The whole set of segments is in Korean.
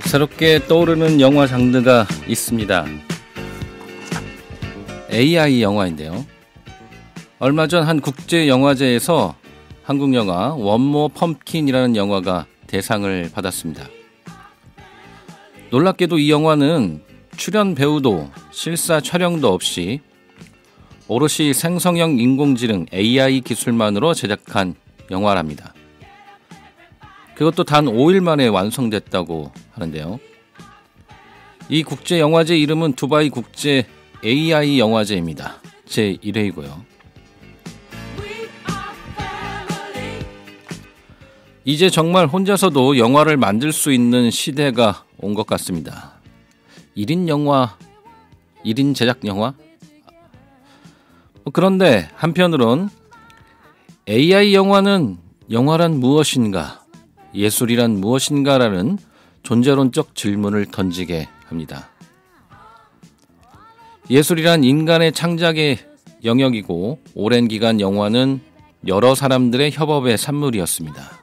새롭게 떠오르는 영화 장르가 있습니다. AI 영화인데요. 얼마 전 한 국제영화제에서 한국 영화 원모 펌킨이라는 영화가 대상을 받았습니다. 놀랍게도 이 영화는 출연 배우도 실사 촬영도 없이 오롯이 생성형 인공지능 AI 기술만으로 제작한 영화랍니다. 그것도 단 5일 만에 완성됐다고 하는데요. 이 국제영화제 이름은 두바이 국제 AI 영화제입니다. 제1회이고요. 이제 정말 혼자서도 영화를 만들 수 있는 시대가 온 것 같습니다. 1인 영화, 1인 제작 영화? 그런데 한편으론 AI 영화는 영화란 무엇인가, 예술이란 무엇인가라는 존재론적 질문을 던지게 합니다. 예술이란 인간의 창작의 영역이고 오랜 기간 영화는 여러 사람들의 협업의 산물이었습니다.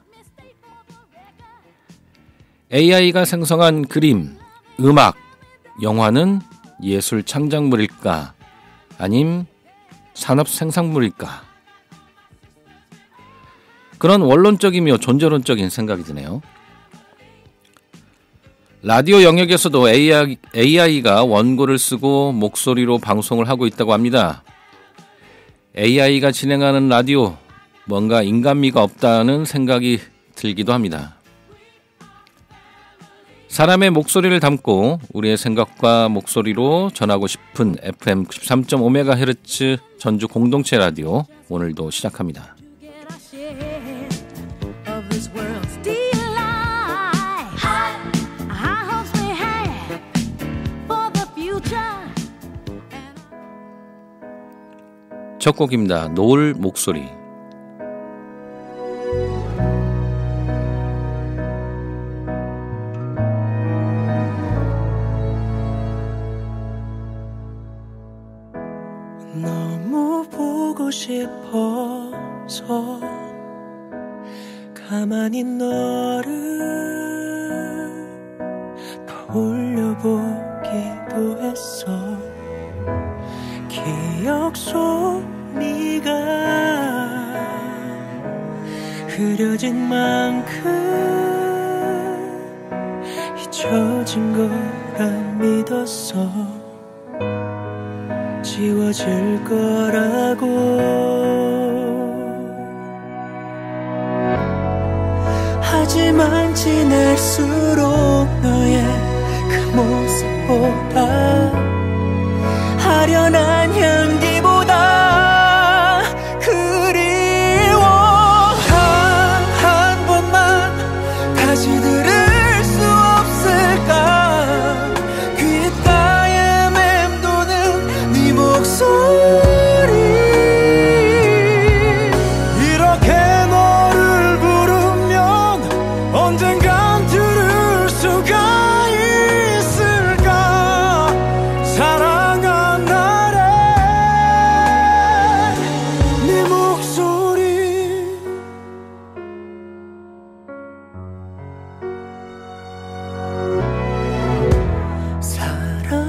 AI가 생성한 그림, 음악, 영화는 예술 창작물일까? 아님 산업 생산물일까? 그런 원론적이며 존재론적인 생각이 드네요. 라디오 영역에서도 AI가 원고를 쓰고 목소리로 방송을 하고 있다고 합니다. AI가 진행하는 라디오, 뭔가 인간미가 없다는 생각이 들기도 합니다. 사람의 목소리를 담고 우리의 생각과 목소리로 전하고 싶은 FM 93.5MHz 전주 공동체 라디오, 오늘도 시작합니다. 첫 곡입니다. 노을 목소리. 너무 보고 싶어서 가만히 너를 돌려보기도 했어. 기억 속 네가 흐려진 만큼 잊혀진 거라 믿었어. 지워질 거라고. 하지만 지낼수록 너의 그 모습보다 아련한 향기보다 그리워. 단 한 번만 다시 들을 수 없을까? 귓가에 맴도는 네 목소리. 이렇게 너를 부르면 언젠간 들을 수가 있을까? 사랑한 날에 네 목소리.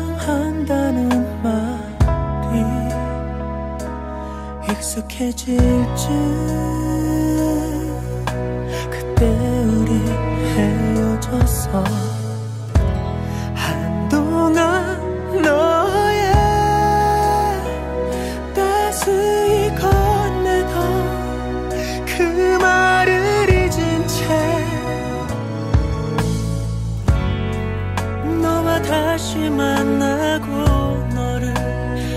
사랑한다는 말이 익숙해질 쯤 그때 우리 헤어졌어. 한동안 너의 따스히 건네던 그 말을 잊은 채 너와 다시 만나고 너를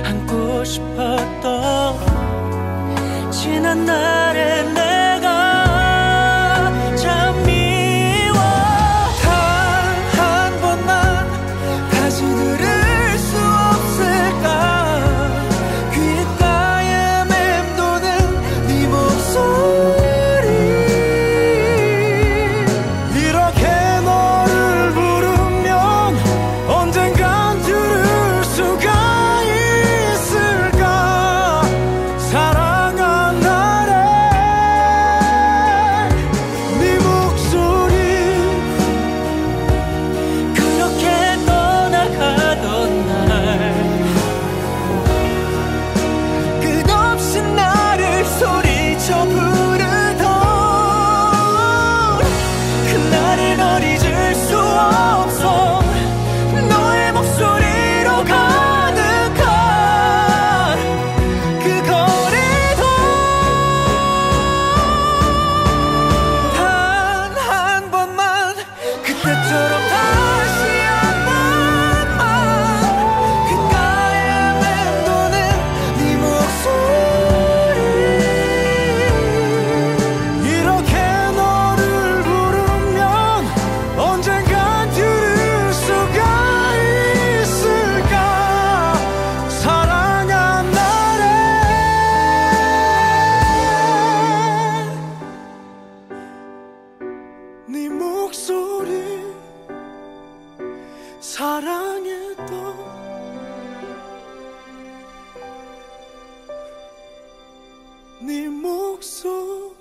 안고 싶었던 지난 날의 내가 참 미워. 단 한 번만 다시 들을 수 없을까? 귓가에 맴도는 네 목소리. 이렇게 너를 부르면 언젠간 들을 수가 있을까? 사랑한 날에 목소리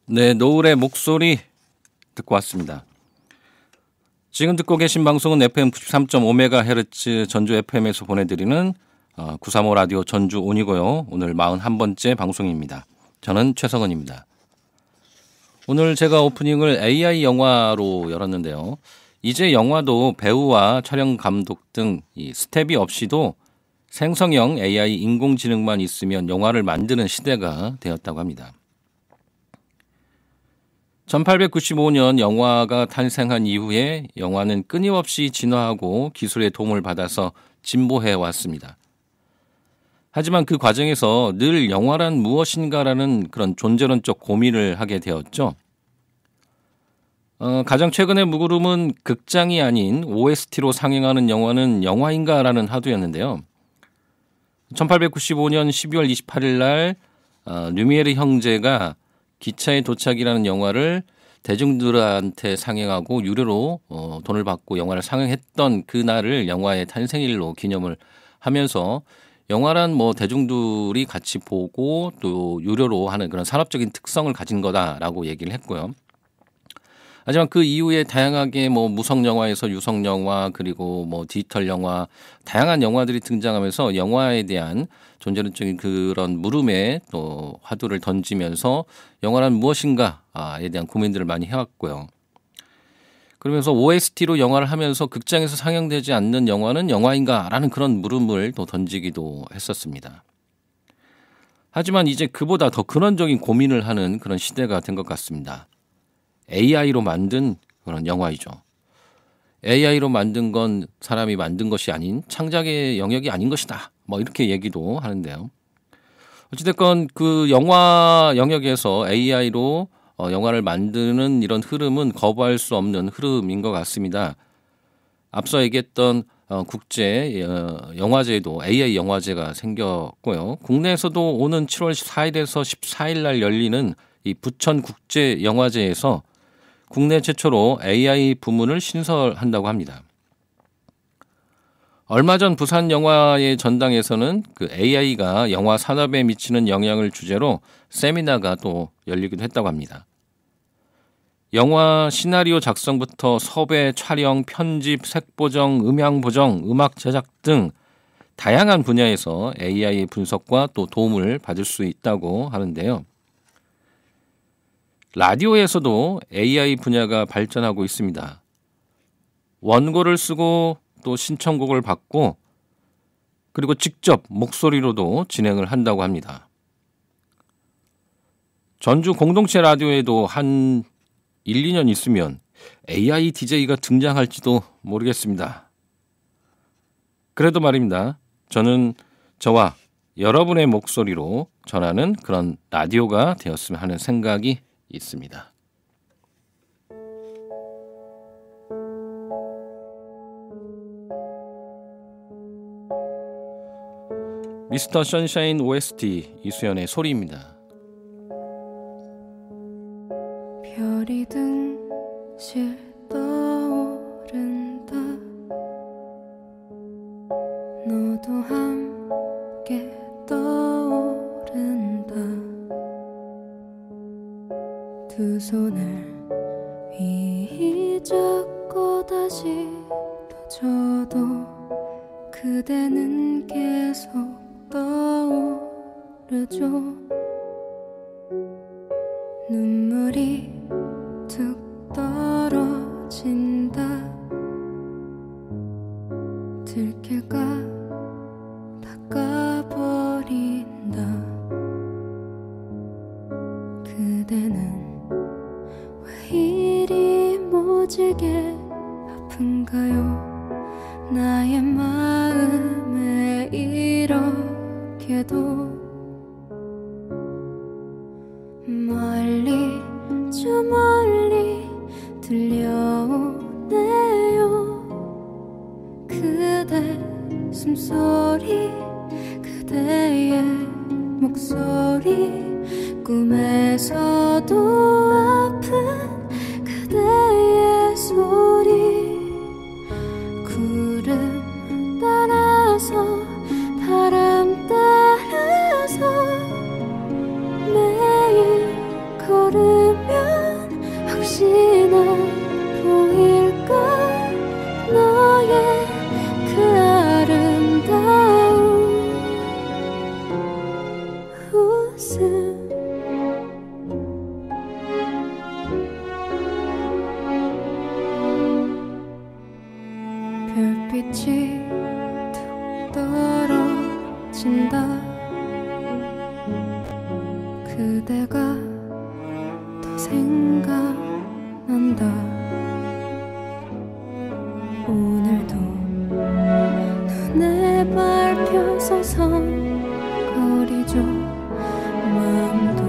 네, 노을의 목소리 듣고 왔습니다. 지금 듣고 계신 방송은 FM 93.5MHz 전주 FM에서 보내드리는 935 라디오 전주 온이고요. 오늘 41번째 방송입니다. 저는 최성은입니다. 오늘 제가 오프닝을 AI 영화로 열었는데요. 이제 영화도 배우와 촬영 감독 등 이 스텝이 없이도 생성형 AI 인공지능만 있으면 영화를 만드는 시대가 되었다고 합니다. 1895년 영화가 탄생한 이후에 영화는 끊임없이 진화하고 기술의 도움을 받아서 진보해 왔습니다. 하지만 그 과정에서 늘 영화란 무엇인가라는 그런 존재론적 고민을 하게 되었죠. 가장 최근의 물음은 극장이 아닌 OST로 상영하는 영화는 영화인가라는 화두였는데요. 1895년 12월 28일 날 류미에르 형제가 기차의 도착이라는 영화를 대중들한테 상영하고 유료로 돈을 받고 영화를 상영했던 그날을 영화의 탄생일로 기념을 하면서 영화란 뭐 대중들이 같이 보고 또 유료로 하는 그런 산업적인 특성을 가진 거다라고 얘기를 했고요. 하지만 그 이후에 다양하게 뭐 무성 영화에서 유성 영화 그리고 뭐 디지털 영화 다양한 영화들이 등장하면서 영화에 대한 존재론적인 그런 물음에 또 화두를 던지면서 영화란 무엇인가에 대한 고민들을 많이 해왔고요. 그러면서 OST로 영화를 하면서 극장에서 상영되지 않는 영화는 영화인가라는 그런 물음을 또 던지기도 했었습니다. 하지만 이제 그보다 더 근원적인 고민을 하는 그런 시대가 된 것 같습니다. AI로 만든 그런 영화이죠. AI로 만든 건 사람이 만든 것이 아닌 창작의 영역이 아닌 것이다. 뭐 이렇게 얘기도 하는데요. 어찌됐건 그 영화 영역에서 AI로 영화를 만드는 이런 흐름은 거부할 수 없는 흐름인 것 같습니다. 앞서 얘기했던 국제 영화제도 AI 영화제가 생겼고요. 국내에서도 오는 7월 4일에서 14일 날 열리는 이 부천 국제 영화제에서 국내 최초로 AI 부문을 신설한다고 합니다. 얼마 전 부산 영화의 전당에서는 그 AI가 영화 산업에 미치는 영향을 주제로 세미나가 또 열리기도 했다고 합니다. 영화 시나리오 작성부터 섭외, 촬영, 편집, 색 보정, 음향 보정, 음악 제작 등 다양한 분야에서 AI 분석과 또 도움을 받을 수 있다고 하는데요. 라디오에서도 AI 분야가 발전하고 있습니다. 원고를 쓰고 또 신청곡을 받고 그리고 직접 목소리로도 진행을 한다고 합니다. 전주 공동체 라디오에도 한 1, 2년 있으면 AI DJ가 등장할지도 모르겠습니다. 그래도 말입니다. 저는 저와 여러분의 목소리로 전하는 그런 라디오가 되었으면 하는 생각이 있습니다. 미스터 선샤인 OST 이수연의 소리입니다. 별이 등실 떠오른다. 너도 함께 떠오른다. 두 손을 위히 잡고 다시 떠줘도 그대는 계속 떠오르죠. 눈물이 툭 떨어진다. 들킬까 닦아버린다. 그대는 왜 이리 모질게 아픈가요? 나의 마음에 이렇게도 멀리 저 멀리 들려오네요. 그대 숨소리 그대의 목소리 꿈에서도 아픈 빛이 툭 떨어진다. 그대가 더 생각난다. 오늘도 눈에 밟혀 서성거리죠. 마음도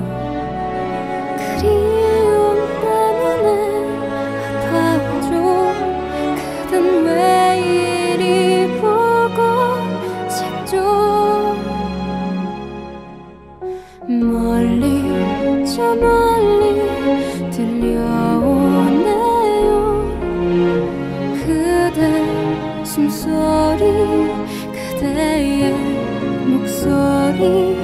그리움 때문에 아파오죠. 그댄 왜 이리 보고 싶죠. 멀리 저 멀리 들려오네요. 그대 숨소리, 그대의 목소리,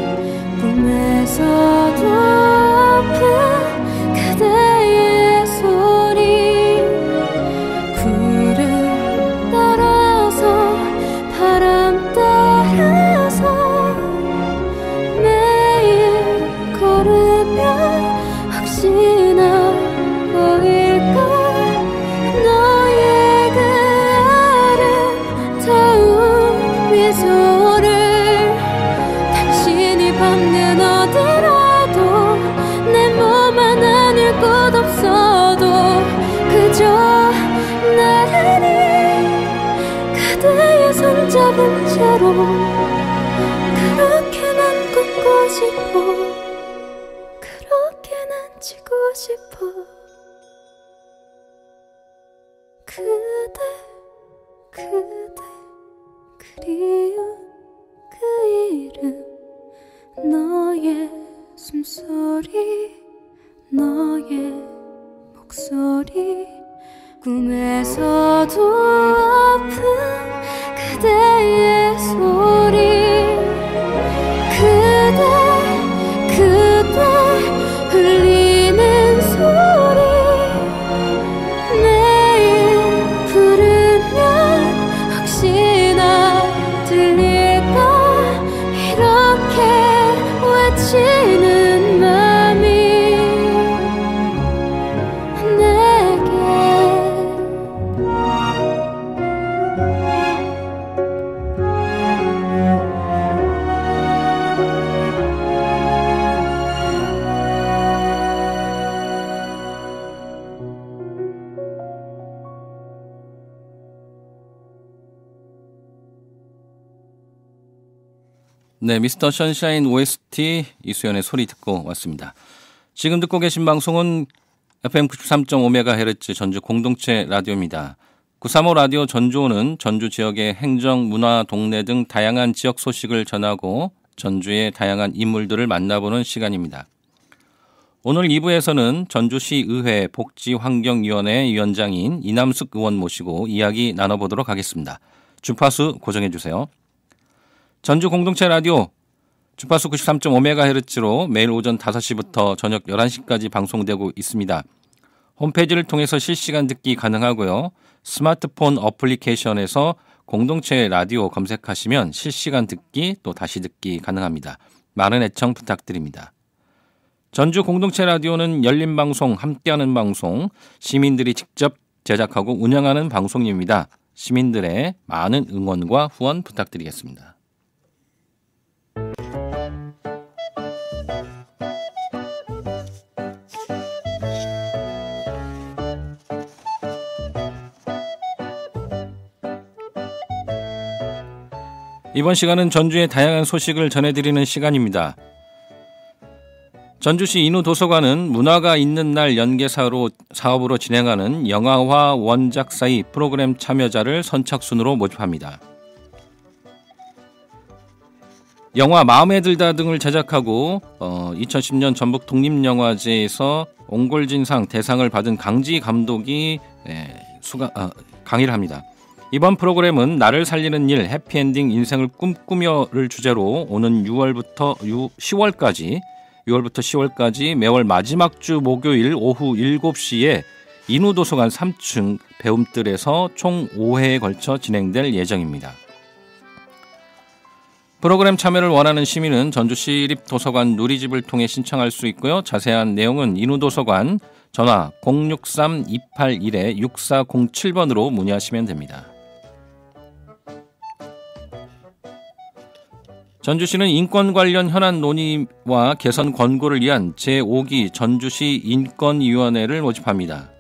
꿈에서도 아픈 그대의 소리. 구름 따라서 바람 따라서 매일 걸으면 혹시나 보일까. 너의 그 아름다운 미소를. 당신이 밟는 어디라도 내 몸 하나 늘 곳 없어도 그저 나란히 그대의 손잡은 채로 그렇게 난 걷고 싶어. 그렇게 난 지고 싶어. 그대 그리운 그 이름, 너의 숨소리, 너의 목소리, 꿈에서도 아픈 그대의 소리. 그대 흘리는 소리. 매일 부르면 혹시나 들릴까. 이렇게 외치는 맘이 내게. 네, 미스터 션샤인 OST 이수연의 소리 듣고 왔습니다. 지금 듣고 계신 방송은 FM 93.5MHz 전주 공동체 라디오입니다. 935 라디오 전주호는 전주 지역의 행정, 문화, 동네 등 다양한 지역 소식을 전하고 전주의 다양한 인물들을 만나보는 시간입니다. 오늘 2부에서는 전주시 의회 복지환경위원회 위원장인 이남숙 의원 모시고 이야기 나눠보도록 하겠습니다. 주파수 고정해 주세요. 전주 공동체 라디오 주파수 93.5MHz로 매일 오전 5시부터 저녁 11시까지 방송되고 있습니다. 홈페이지를 통해서 실시간 듣기 가능하고요. 스마트폰 어플리케이션에서 공동체 라디오 검색하시면 실시간 듣기 또 다시 듣기 가능합니다. 많은 애청 부탁드립니다. 전주 공동체 라디오는 열린 방송, 함께하는 방송, 시민들이 직접 제작하고 운영하는 방송입니다. 시민들의 많은 응원과 후원 부탁드리겠습니다. 이번 시간은 전주의 다양한 소식을 전해드리는 시간입니다. 전주시 인후도서관은 문화가 있는 날 연계사업으로 진행하는 영화화 원작 사이 프로그램 참여자를 선착순으로 모집합니다. 영화 마음에 들다 등을 제작하고 2010년 전북 독립영화제에서 옹골진상 대상을 받은 강지 감독이 강의를 합니다. 이번 프로그램은 나를 살리는 일, 해피엔딩 인생을 꿈꾸며를 주제로 오는 6월부터 10월까지 매월 마지막 주 목요일 오후 7시에 인후도서관 3층 배움뜰에서 총 5회에 걸쳐 진행될 예정입니다. 프로그램 참여를 원하는 시민은 전주시립도서관 누리집을 통해 신청할 수 있고요. 자세한 내용은 인후도서관 전화 063-281-6407번으로 문의하시면 됩니다. 전주시는 인권 관련 현안 논의와 개선 권고를 위한 제5기 전주시 인권위원회를 모집합니다.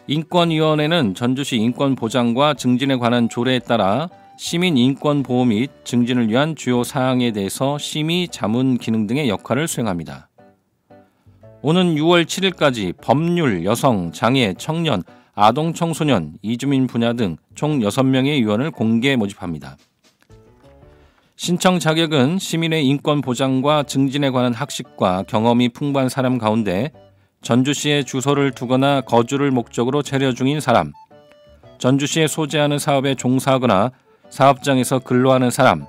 인권위원회는 전주시 인권 보장과 증진에 관한 조례에 따라 시민 인권 보호 및 증진을 위한 주요 사항에 대해서 심의, 자문 기능 등의 역할을 수행합니다. 오는 6월 7일까지 법률, 여성, 장애, 청년, 아동, 청소년, 이주민 분야 등 총 6명의 위원을 공개 모집합니다. 신청 자격은 시민의 인권 보장과 증진에 관한 학식과 경험이 풍부한 사람 가운데 전주시에 주소를 두거나 거주를 목적으로 체류 중인 사람, 전주시에 소재하는 사업에 종사하거나 사업장에서 근로하는 사람,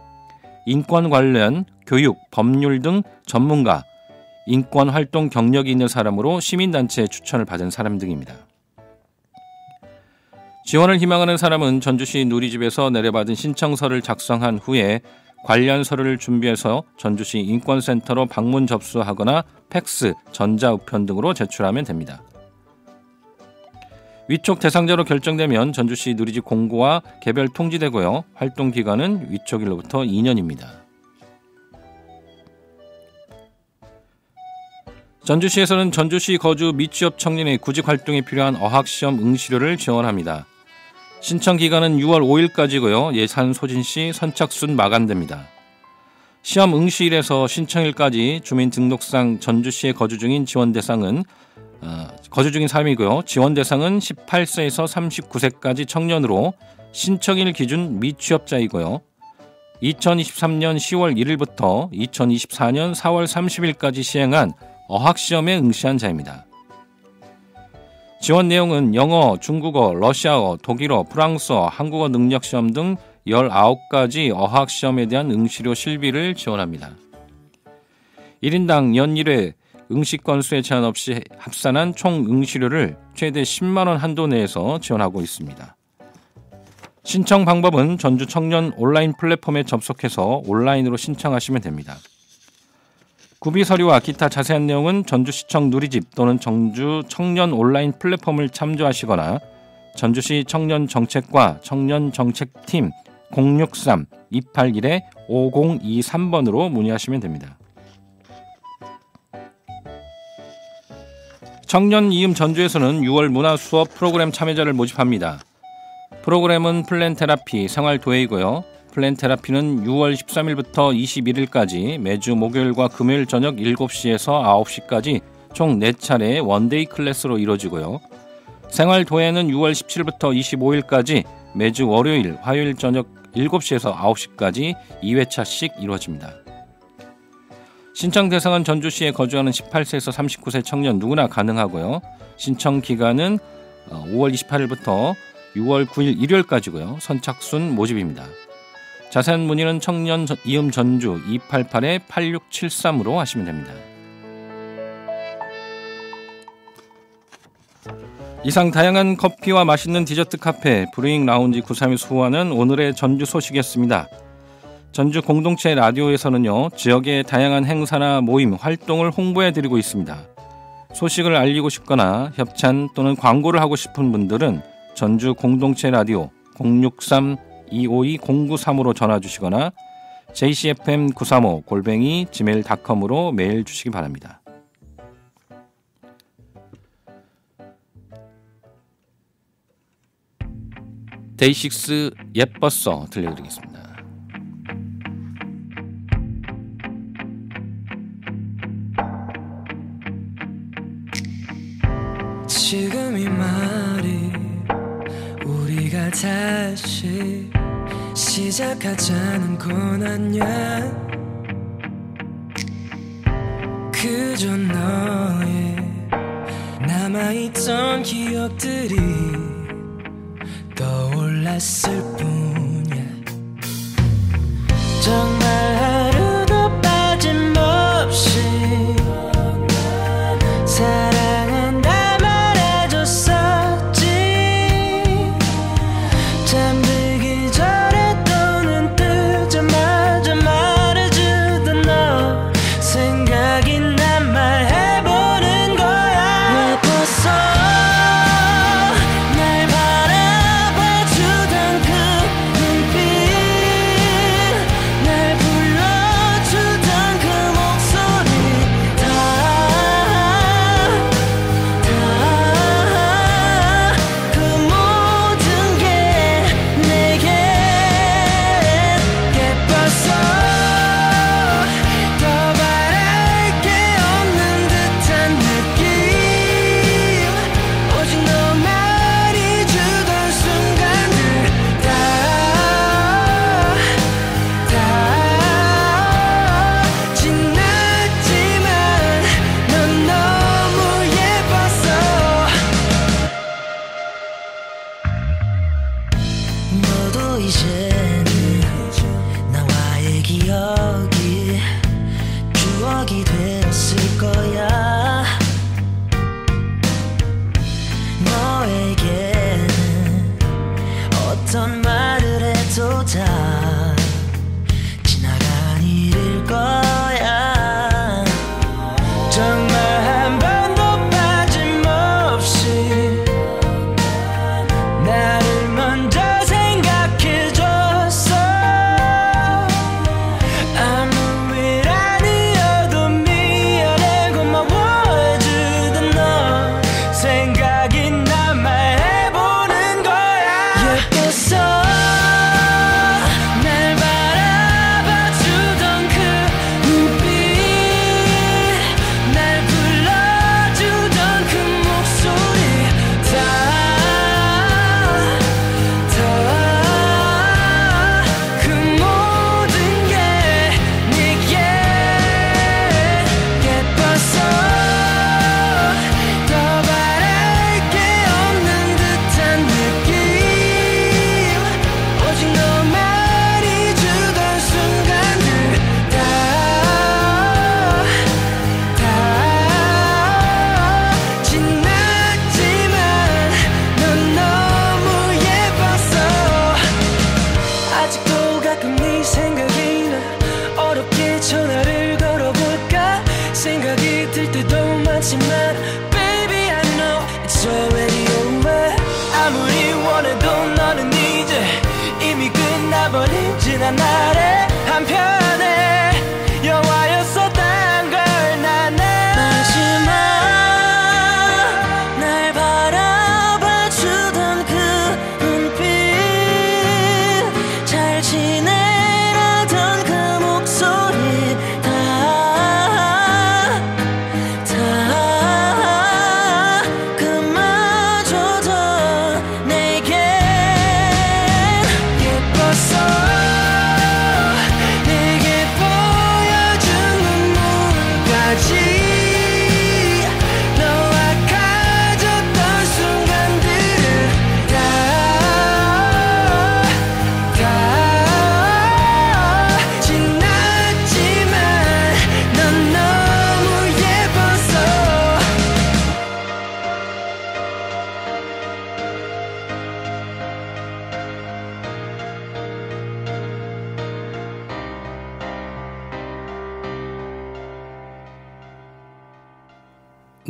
인권 관련 교육, 법률 등 전문가, 인권 활동 경력이 있는 사람으로 시민단체의 추천을 받은 사람 등입니다. 지원을 희망하는 사람은 전주시 누리집에서 내려받은 신청서를 작성한 후에 관련 서류를 준비해서 전주시 인권센터로 방문 접수하거나 팩스, 전자우편 등으로 제출하면 됩니다. 위촉 대상자로 결정되면 전주시 누리집 공고와 개별 통지되고요. 활동 기간은 위촉일로부터 2년입니다. 전주시에서는 전주시 거주 미취업 청년의 구직 활동에 필요한 어학시험 응시료를 지원합니다. 신청 기간은 6월 5일까지고요. 예산 소진 시 선착순 마감됩니다. 시험 응시일에서 신청일까지 주민등록상 전주시에 거주 중인 거주 중인 사람이고요. 지원 대상은 18세에서 39세까지 청년으로 신청일 기준 미취업자이고요. 2023년 10월 1일부터 2024년 4월 30일까지 시행한 어학시험에 응시한 자입니다. 지원 내용은 영어, 중국어, 러시아어, 독일어, 프랑스어, 한국어 능력시험 등 19가지 어학시험에 대한 응시료 실비를 지원합니다. 1인당 연 1회 응시 건수에 제한 없이 합산한 총 응시료를 최대 10만 원 한도 내에서 지원하고 있습니다. 신청 방법은 전주 청년 온라인 플랫폼에 접속해서 온라인으로 신청하시면 됩니다. 구비 서류와 기타 자세한 내용은 전주시청 누리집 또는 전주 청년 온라인 플랫폼을 참조하시거나 전주시 청년정책과 청년정책팀 063-281-5023번으로 문의하시면 됩니다. 청년 이음 전주에서는 6월 문화 수업 프로그램 참여자를 모집합니다. 프로그램은 플랜 테라피, 생활 도예이고요. 플랜 테라피는 6월 13일부터 21일까지 매주 목요일과 금요일 저녁 7시에서 9시까지 총 4차례 원데이 클래스로 이루어지고요. 생활 도예는 6월 17일부터 25일까지 매주 월요일, 화요일 저녁 7시에서 9시까지 2회차씩 이루어집니다. 신청 대상은 전주시에 거주하는 18세에서 39세 청년 누구나 가능하고요. 신청 기간은 5월 28일부터 6월 9일 일요일까지고요. 선착순 모집입니다. 자세한 문의는 청년 이음 전주 288-8673으로 하시면 됩니다. 이상 다양한 커피와 맛있는 디저트 카페 브루잉 라운지 931 수호하는 오늘의 전주 소식이었습니다. 전주 공동체 라디오에서는요, 지역의 다양한 행사나 모임, 활동을 홍보해드리고 있습니다. 소식을 알리고 싶거나 협찬 또는 광고를 하고 싶은 분들은 전주 공동체 라디오 063-252-0935로 전화 주시거나 jcfm935@gmail.com으로 메일 주시기 바랍니다. 데이식스 예뻤어 들려드리겠습니다. 지금 이 말이 우리가 다시 시작하자는 건 아냐. 그저 너의 남아있던 기억들이 떠올랐을 뿐이야. 정말 하루도 빠짐없이 사랑한다 말해줬었지. 잠들기 전에 또 눈 뜨자마자 말해주던 너 생각이 난 말해보는 거야. 예뻤어 날 바라봐주던 그 눈빛, 날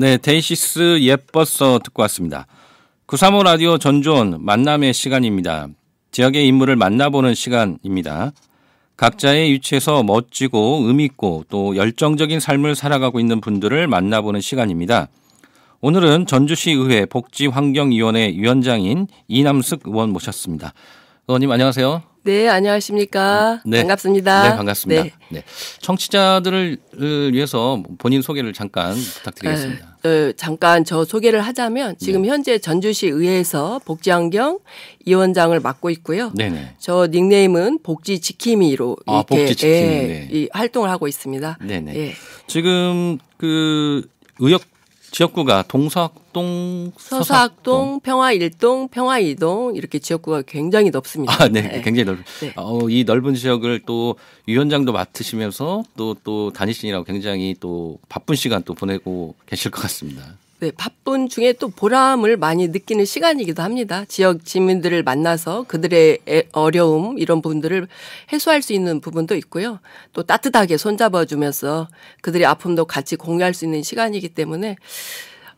네, 데이시스 예뻤어 듣고 왔습니다. 935 라디오 전존 만남의 시간입니다. 지역의 인물을 만나보는 시간입니다. 각자의 위치에서 멋지고 의미있고 또 열정적인 삶을 살아가고 있는 분들을 만나보는 시간입니다. 오늘은 전주시 의회 복지환경위원회 위원장인 이남숙 의원 모셨습니다. 의원님 안녕하세요. 네, 안녕하십니까. 네. 반갑습니다. 네, 반갑습니다. 네. 네. 청취자들을 위해서 본인 소개를 잠깐 부탁드리겠습니다. 잠깐 저 소개를 하자면 지금 현재 전주시 의회에서 복지환경위원장을 맡고 있고요. 네네. 저 닉네임은 복지지킴이로 이렇게 복지지킴이. 네. 이 활동을 하고 있습니다. 네네. 예. 지금 그 지역구가 동서학동, 서서학동, 평화1동, 평화2동 이렇게 지역구가 굉장히 넓습니다. 아, 네, 굉장히 넓. 네. 이 넓은 지역을 또 위원장도 맡으시면서 또 다니시느라고 굉장히 또 바쁜 시간 또 보내고 계실 것 같습니다. 네, 바쁜 중에 또 보람을 많이 느끼는 시간이기도 합니다. 지역 주민들을 만나서 그들의 어려움 이런 부분들을 해소할 수 있는 부분도 있고요. 또 따뜻하게 손잡아주면서 그들의 아픔도 같이 공유할 수 있는 시간이기 때문에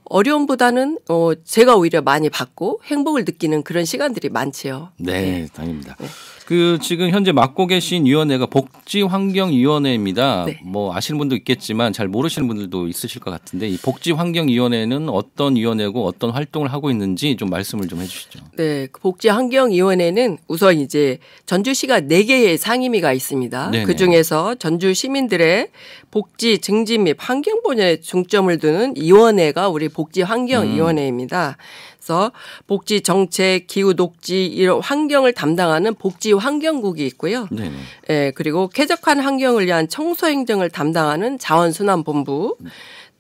어려움보다는 제가 오히려 많이 받고 행복을 느끼는 그런 시간들이 많지요. 네, 다행입니다. 네. 그 지금 현재 맡고 계신 위원회가 복지환경위원회입니다. 네. 뭐 아시는 분도 있겠지만 잘 모르시는 분들도 있으실 것 같은데 이 복지환경위원회는 어떤 위원회고 어떤 활동을 하고 있는지 좀 말씀을 좀 해주시죠. 네, 복지환경위원회는 우선 이제 전주시가 4개의 상임위가 있습니다. 네네. 그 중에서 전주 시민들의 복지 증진 및 환경 보전에 중점을 두는 위원회가 우리 복지환경위원회입니다. 그래서 복지 정책, 기후 녹지 이런 환경을 담당하는 복지환경국이 있고요. 네네. 예, 그리고 쾌적한 환경을 위한 청소 행정을 담당하는 자원순환본부,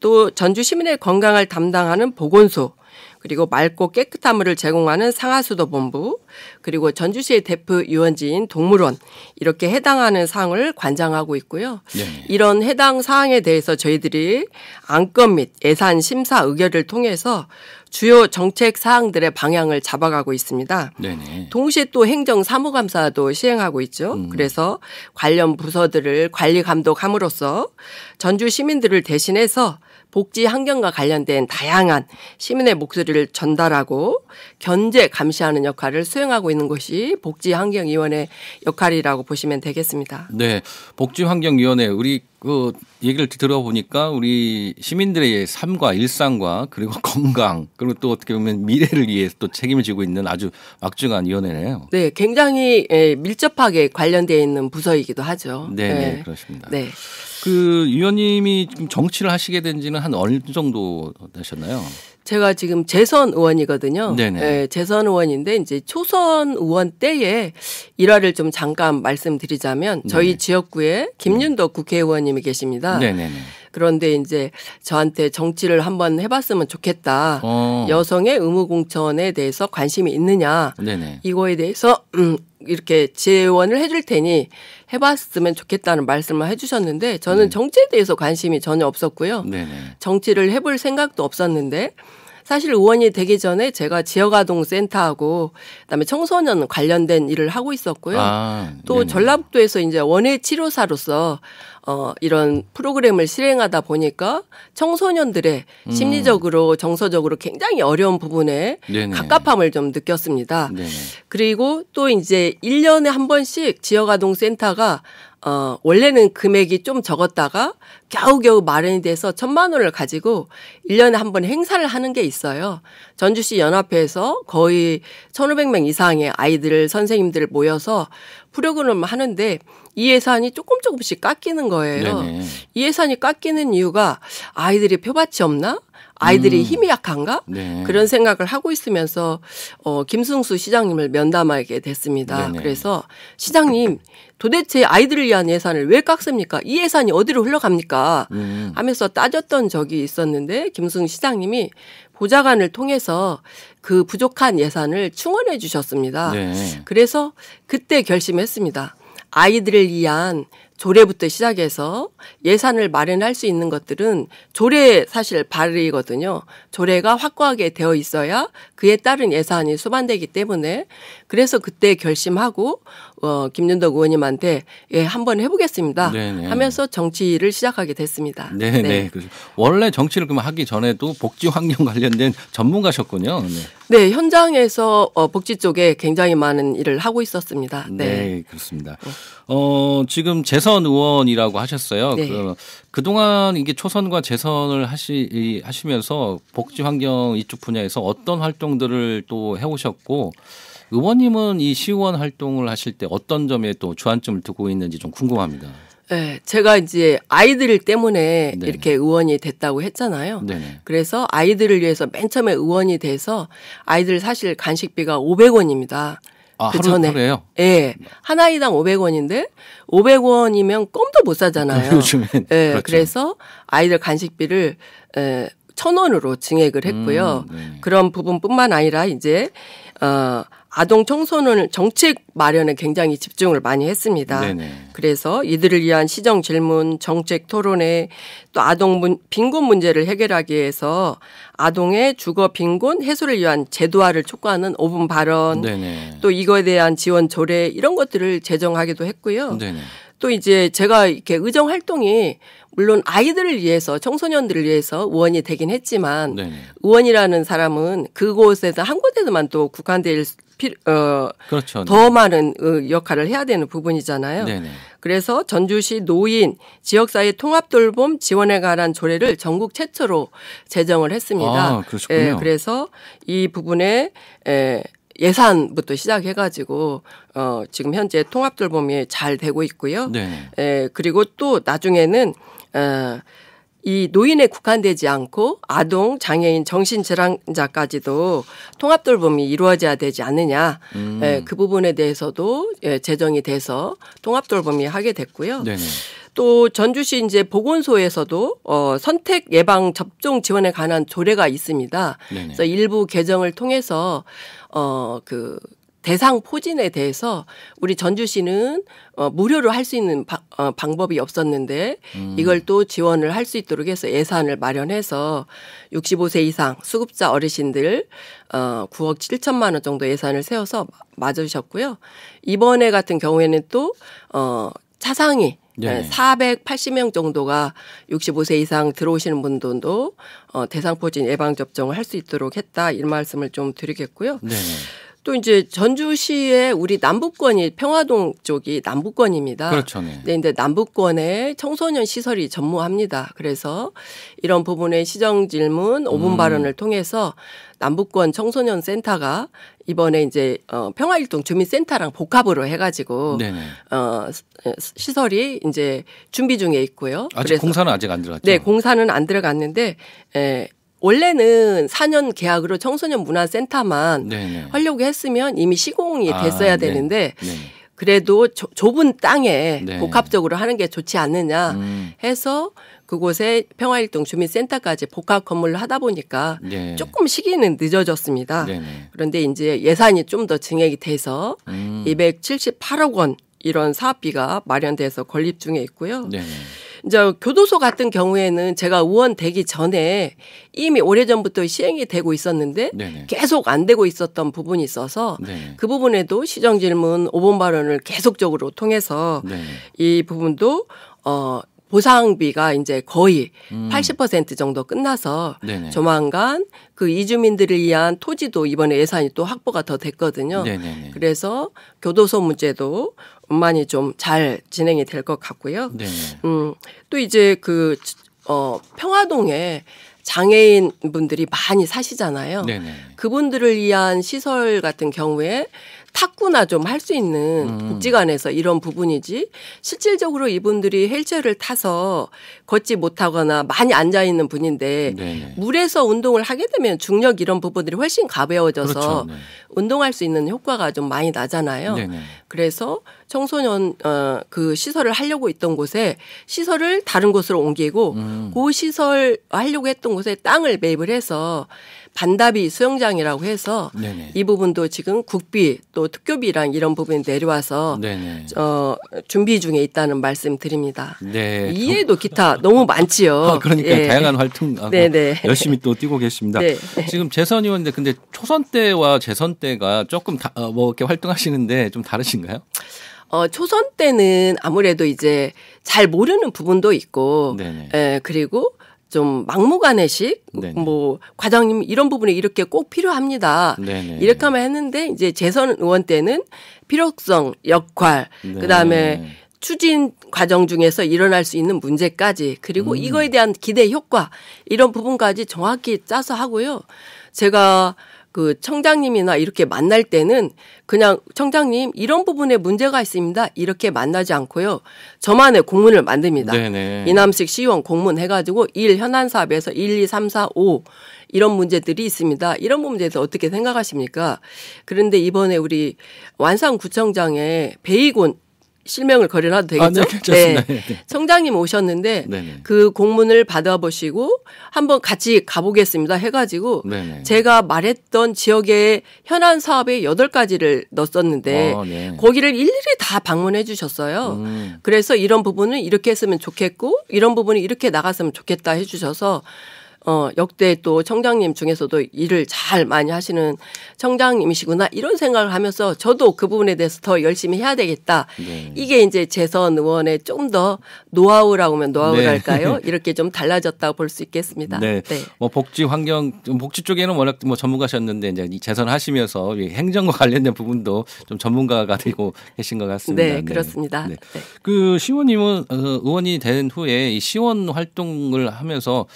또 전주 시민의 건강을 담당하는 보건소, 그리고 맑고 깨끗한 물을 제공하는 상하수도본부, 그리고 전주시의 대표 유원지인 동물원 이렇게 해당하는 사항을 관장하고 있고요. 네네. 이런 해당 사항에 대해서 저희들이 안건 및 예산 심사 의결을 통해서 주요 정책 사항들의 방향을 잡아가고 있습니다. 네네. 동시에 또 행정사무감사도 시행하고 있죠. 그래서 관련 부서들을 관리 감독함으로써 전주 시민들을 대신해서 복지 환경과 관련된 다양한 시민의 목소리를 전달하고 견제 감시하는 역할을 수행하고 있는 것이 복지환경위원회 역할이라고 보시면 되겠습니다. 네, 복지환경위원회 우리 그 얘기를 들어보니까 우리 시민들의 삶과 일상과 그리고 건강 그리고 또 어떻게 보면 미래를 위해 또 책임을 지고 있는 아주 막중한 위원회네요. 네, 굉장히 밀접하게 관련되어 있는 부서이기도 하죠. 네, 그렇습니다. 네. 그 위원님이 지금 정치를 하시게 된 지는 한 어느 정도 되셨나요? 제가 지금 재선 의원이거든요. 네네. 네, 재선 의원인데 이제 초선 의원 때에 일화를 좀 잠깐 말씀드리자면 저희 네네. 지역구에 김윤덕 국회의원님이 계십니다. 네네네. 그런데 이제 저한테 정치를 한번 해봤으면 좋겠다. 여성의 의무공천에 대해서 관심이 있느냐. 네네. 이거에 대해서 이렇게 지원을 해줄 테니 해봤으면 좋겠다는 말씀을 해주셨는데 저는 정치에 대해서 관심이 전혀 없었고요. 네네. 정치를 해볼 생각도 없었는데 사실 의원이 되기 전에 제가 지역아동센터하고 그다음에 청소년 관련된 일을 하고 있었고요. 또 네네. 전라북도에서 이제 원예 치료사로서 이런 프로그램을 실행하다 보니까 청소년들의 심리적으로 정서적으로 굉장히 어려운 부분에 네네. 갑갑함을 좀 느꼈습니다. 네네. 그리고 또 이제 1년에 한 번씩 지역아동센터가 원래는 금액이 좀 적었다가 겨우겨우 마련이 돼서 1,000만 원을 가지고 1년에 한 번 행사를 하는 게 있어요. 전주시 연합회에서 거의 1,500명 이상의 아이들, 선생님들 모여서 프로그램을 하는데 이 예산이 조금씩 깎이는 거예요. 네네. 이 예산이 깎이는 이유가 아이들이 표밭이 없나? 아이들이 힘이 약한가? 네. 그런 생각을 하고 있으면서 김승수 시장님을 면담하게 됐습니다. 네네. 그래서 시장님 도대체 아이들을 위한 예산을 왜 깎습니까? 이 예산이 어디로 흘러갑니까? 하면서 따졌던 적이 있었는데 김승수 시장님이 보좌관을 통해서 그 부족한 예산을 충원해 주셨습니다. 네. 그래서 그때 결심했습니다. 아이들을 위한 조례부터 시작해서 예산을 마련할 수 있는 것들은 조례 사실 발의거든요. 조례가 확고하게 되어 있어야 그에 따른 예산이 수반되기 때문에 그래서 그때 결심하고 김윤덕 의원님한테 예, 한번 해보겠습니다. 네네. 하면서 정치를 시작하게 됐습니다. 네네. 네. 원래 정치를 그럼 하기 전에도 복지 환경 관련된 전문가셨군요. 네. 네, 현장에서 복지 쪽에 굉장히 많은 일을 하고 있었습니다. 네. 네, 그렇습니다. 지금 재선 의원이라고 하셨어요. 네. 그동안 이게 초선과 재선을 하시면서 복지 환경 이쪽 분야에서 어떤 활동들을 또 해오셨고, 의원님은 이 시의원 활동을 하실 때 어떤 점에 또 주안점을 두고 있는지 좀 궁금합니다. 네, 제가 이제 아이들 때문에 네네. 이렇게 의원이 됐다고 했잖아요. 네네. 그래서 아이들을 위해서 맨 처음에 의원이 돼서 아이들 사실 간식비가 500원입니다. 아, 그 전에. 하루에요? 예. 한 아이당 500원인데 500원이면 껌도 못 사잖아요. 요즘엔. 예. 그렇죠. 그래서 아이들 간식비를 1,000원으로 증액을 했고요. 네. 그런 부분뿐만 아니라 이제 아동 청소년 정책 마련에 굉장히 집중을 많이 했습니다. 네네. 그래서 이들을 위한 시정 질문, 정책 토론회, 또 아동 빈곤 문제를 해결하기 위해서 아동의 주거 빈곤 해소를 위한 제도화를 촉구하는 5분 발언, 네네. 또 이거에 대한 지원 조례 이런 것들을 제정하기도 했고요. 네네. 또 이제 제가 이렇게 의정 활동이 물론 아이들을 위해서 청소년들을 위해서 의원이 되긴 했지만 네네. 의원이라는 사람은 그곳에서 한 곳에서만 또 국한될 그렇죠. 더 많은 역할을 해야 되는 부분이잖아요. 네네. 그래서 전주시 노인 지역사회 통합돌봄 지원에 관한 조례를 전국 최초로 제정을 했습니다. 아, 그러셨군요. 예, 그래서 이 부분에 예산부터 시작해가지고 지금 현재 통합돌봄이 잘 되고 있고요. 네네. 그리고 또 나중에는 이 노인에 국한되지 않고 아동, 장애인, 정신질환자까지도 통합돌봄이 이루어져야 되지 않느냐. 그 부분에 대해서도 제정이 돼서 통합돌봄이 하게 됐고요. 네네. 또 전주시 이제 보건소에서도 선택 예방 접종 지원에 관한 조례가 있습니다. 네네. 그래서 일부 개정을 통해서 그 대상 포진에 대해서 우리 전주시는 무료로 할 수 있는 방법이 없었는데 이걸 또 지원을 할 수 있도록 해서 예산을 마련해서 65세 이상 수급자 어르신들 9억 7천만 원 정도 예산을 세워서 맞으셨고요. 이번에 같은 경우에는 또 차상위 네. 480명 정도가 65세 이상 들어오시는 분들도 대상포진 예방접종을 할 수 있도록 했다. 이 말씀을 좀 드리겠고요. 네네. 또 이제 전주시의 우리 남북권이 평화동 쪽이 남북권입니다. 그렇죠. 네. 네, 근데 남북권에 청소년 시설이 전무합니다. 그래서 이런 부분의 시정 질문 5분 발언을 통해서 남북권 청소년 센터가 이번에 이제 평화일동 주민센터랑 복합으로 해가지고 네네. 시설이 이제 준비 중에 있고요. 아직 그래서 공사는 아직 안 들어갔죠. 네, 공사는 안 들어갔는데 원래는 4년 계약으로 청소년 문화센터만 네네. 하려고 했으면 이미 시공이 됐어야 네. 되는데 네네. 그래도 좁은 땅에 네. 복합적으로 하는 게 좋지 않느냐 해서 그곳에 평화일동 주민센터까지 복합 건물을 하다 보니까 네. 조금 시기는 늦어졌습니다. 네네. 그런데 이제 예산이 좀 더 증액이 돼서 278억 원 이런 사업비가 마련돼서 건립 중에 있고요. 네네. 이제 교도소 같은 경우에는 제가 의원 되기 전에 이미 오래전부터 시행이 되고 있었는데 네네. 계속 안 되고 있었던 부분이 있어서 네네. 그 부분에도 시정 질문 5분 발언을 계속적으로 통해서 네네. 이 부분도 보상비가 이제 거의 80% 정도 끝나서 네네. 조만간 그 이주민들을 위한 토지도 이번에 예산이 또 확보가 더 됐거든요. 네네네. 그래서 교도소 문제도 많이 좀 잘 진행이 될 것 같고요. 네네. 또 이제 평화동에 장애인 분들이 많이 사시잖아요. 네네. 그분들을 위한 시설 같은 경우에 탁구나 좀 할 수 있는 복지관에서 이런 부분이지 실질적으로 이분들이 휠체어를 타서 걷지 못하거나 많이 앉아 있는 분인데 네네. 물에서 운동을 하게 되면 중력 이런 부분들이 훨씬 가벼워져서 그렇죠. 네. 운동할 수 있는 효과가 좀 많이 나잖아요. 네네. 그래서 청소년 그 시설을 하려고 있던 곳에 시설을 다른 곳으로 옮기고 그 시설 하려고 했던 곳에 땅을 매입을 해서 반다비 수영장이라고 해서 네네. 이 부분도 지금 국비 또 특교비랑 이런 부분이 내려와서 네네. 준비 중에 있다는 말씀 드립니다. 네. 이해도 기타 너무 많지요. 그러니까 예. 다양한 활동 네네. 열심히 또 뛰고 계십니다. 네. 지금 재선 의원인데 근데 초선 때와 재선 때가 조금 뭐 이렇게 활동하시는데 좀 다르신가요? 초선 때는 아무래도 이제 잘 모르는 부분도 있고, 네네. 그리고 좀 막무가내식, 네네. 뭐 과장님 이런 부분이 이렇게 꼭 필요합니다. 네네. 이렇게 하면 했는데 이제 재선 의원 때는 필요성, 역할, 네. 그다음에 추진 과정 중에서 일어날 수 있는 문제까지 그리고 이거에 대한 기대 효과 이런 부분까지 정확히 짜서 하고요. 제가 그 청장님이나 이렇게 만날 때는 그냥 청장님 이런 부분에 문제가 있습니다. 이렇게 만나지 않고요. 저만의 공문을 만듭니다. 네네. 이남식 시의원 공문 해가지고 1 현안 사업에서 1, 2, 3, 4, 5 이런 문제들이 있습니다. 이런 부분에 대해서 어떻게 생각하십니까? 그런데 이번에 우리 완산구청장의 베이곤 실명을 거론해도 되겠죠? 네, 괜찮습니다. 네. 청장님 오셨는데 네네. 그 공문을 받아보시고 한번 같이 가보겠습니다 해가지고 네네. 제가 말했던 지역의 현안 사업에 8가지를 넣었었는데 네. 거기를 일일이 다 방문해 주셨어요. 그래서 이런 부분은 이렇게 했으면 좋겠고 이런 부분이 이렇게 나갔으면 좋겠다 해주셔서 역대 또 청장님 중에서도 일을 잘 많이 하시는 청장님이시구나 이런 생각을 하면서 저도 그 부분에 대해서 더 열심히 해야 되겠다. 네. 이게 이제 재선 의원의 좀 더 노하우라고 하면 노하우랄까요? 이렇게 좀 달라졌다고 볼 수 있겠습니다. 네. 뭐 복지 환경 복지 쪽에는 워낙 뭐 전문가셨는데 이제 이 재선하시면서 행정과 관련된 부분도 좀 전문가가 되고 계신 것 같습니다. 네, 그렇습니다. 네. 네. 그 시원님은 의원이 된 후에 이 시원 활동을 하면서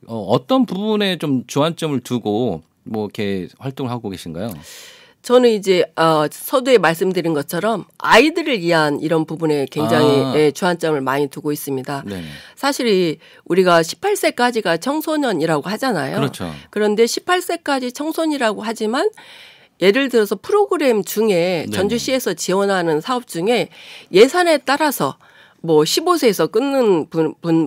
어떤 부분에 좀 주안점을 두고 뭐 이렇게 활동을 하고 계신가요? 저는 이제 서두에 말씀드린 것처럼 아이들을 위한 이런 부분에 굉장히 주안점을 많이 두고 있습니다. 네. 사실 우리가 18세까지가 청소년이라고 하잖아요. 그렇죠. 그런데 18세까지 청소년이라고 하지만 예를 들어서 프로그램 중에 네네. 전주시에서 지원하는 사업 중에 예산에 따라서 뭐 15세에서 끊는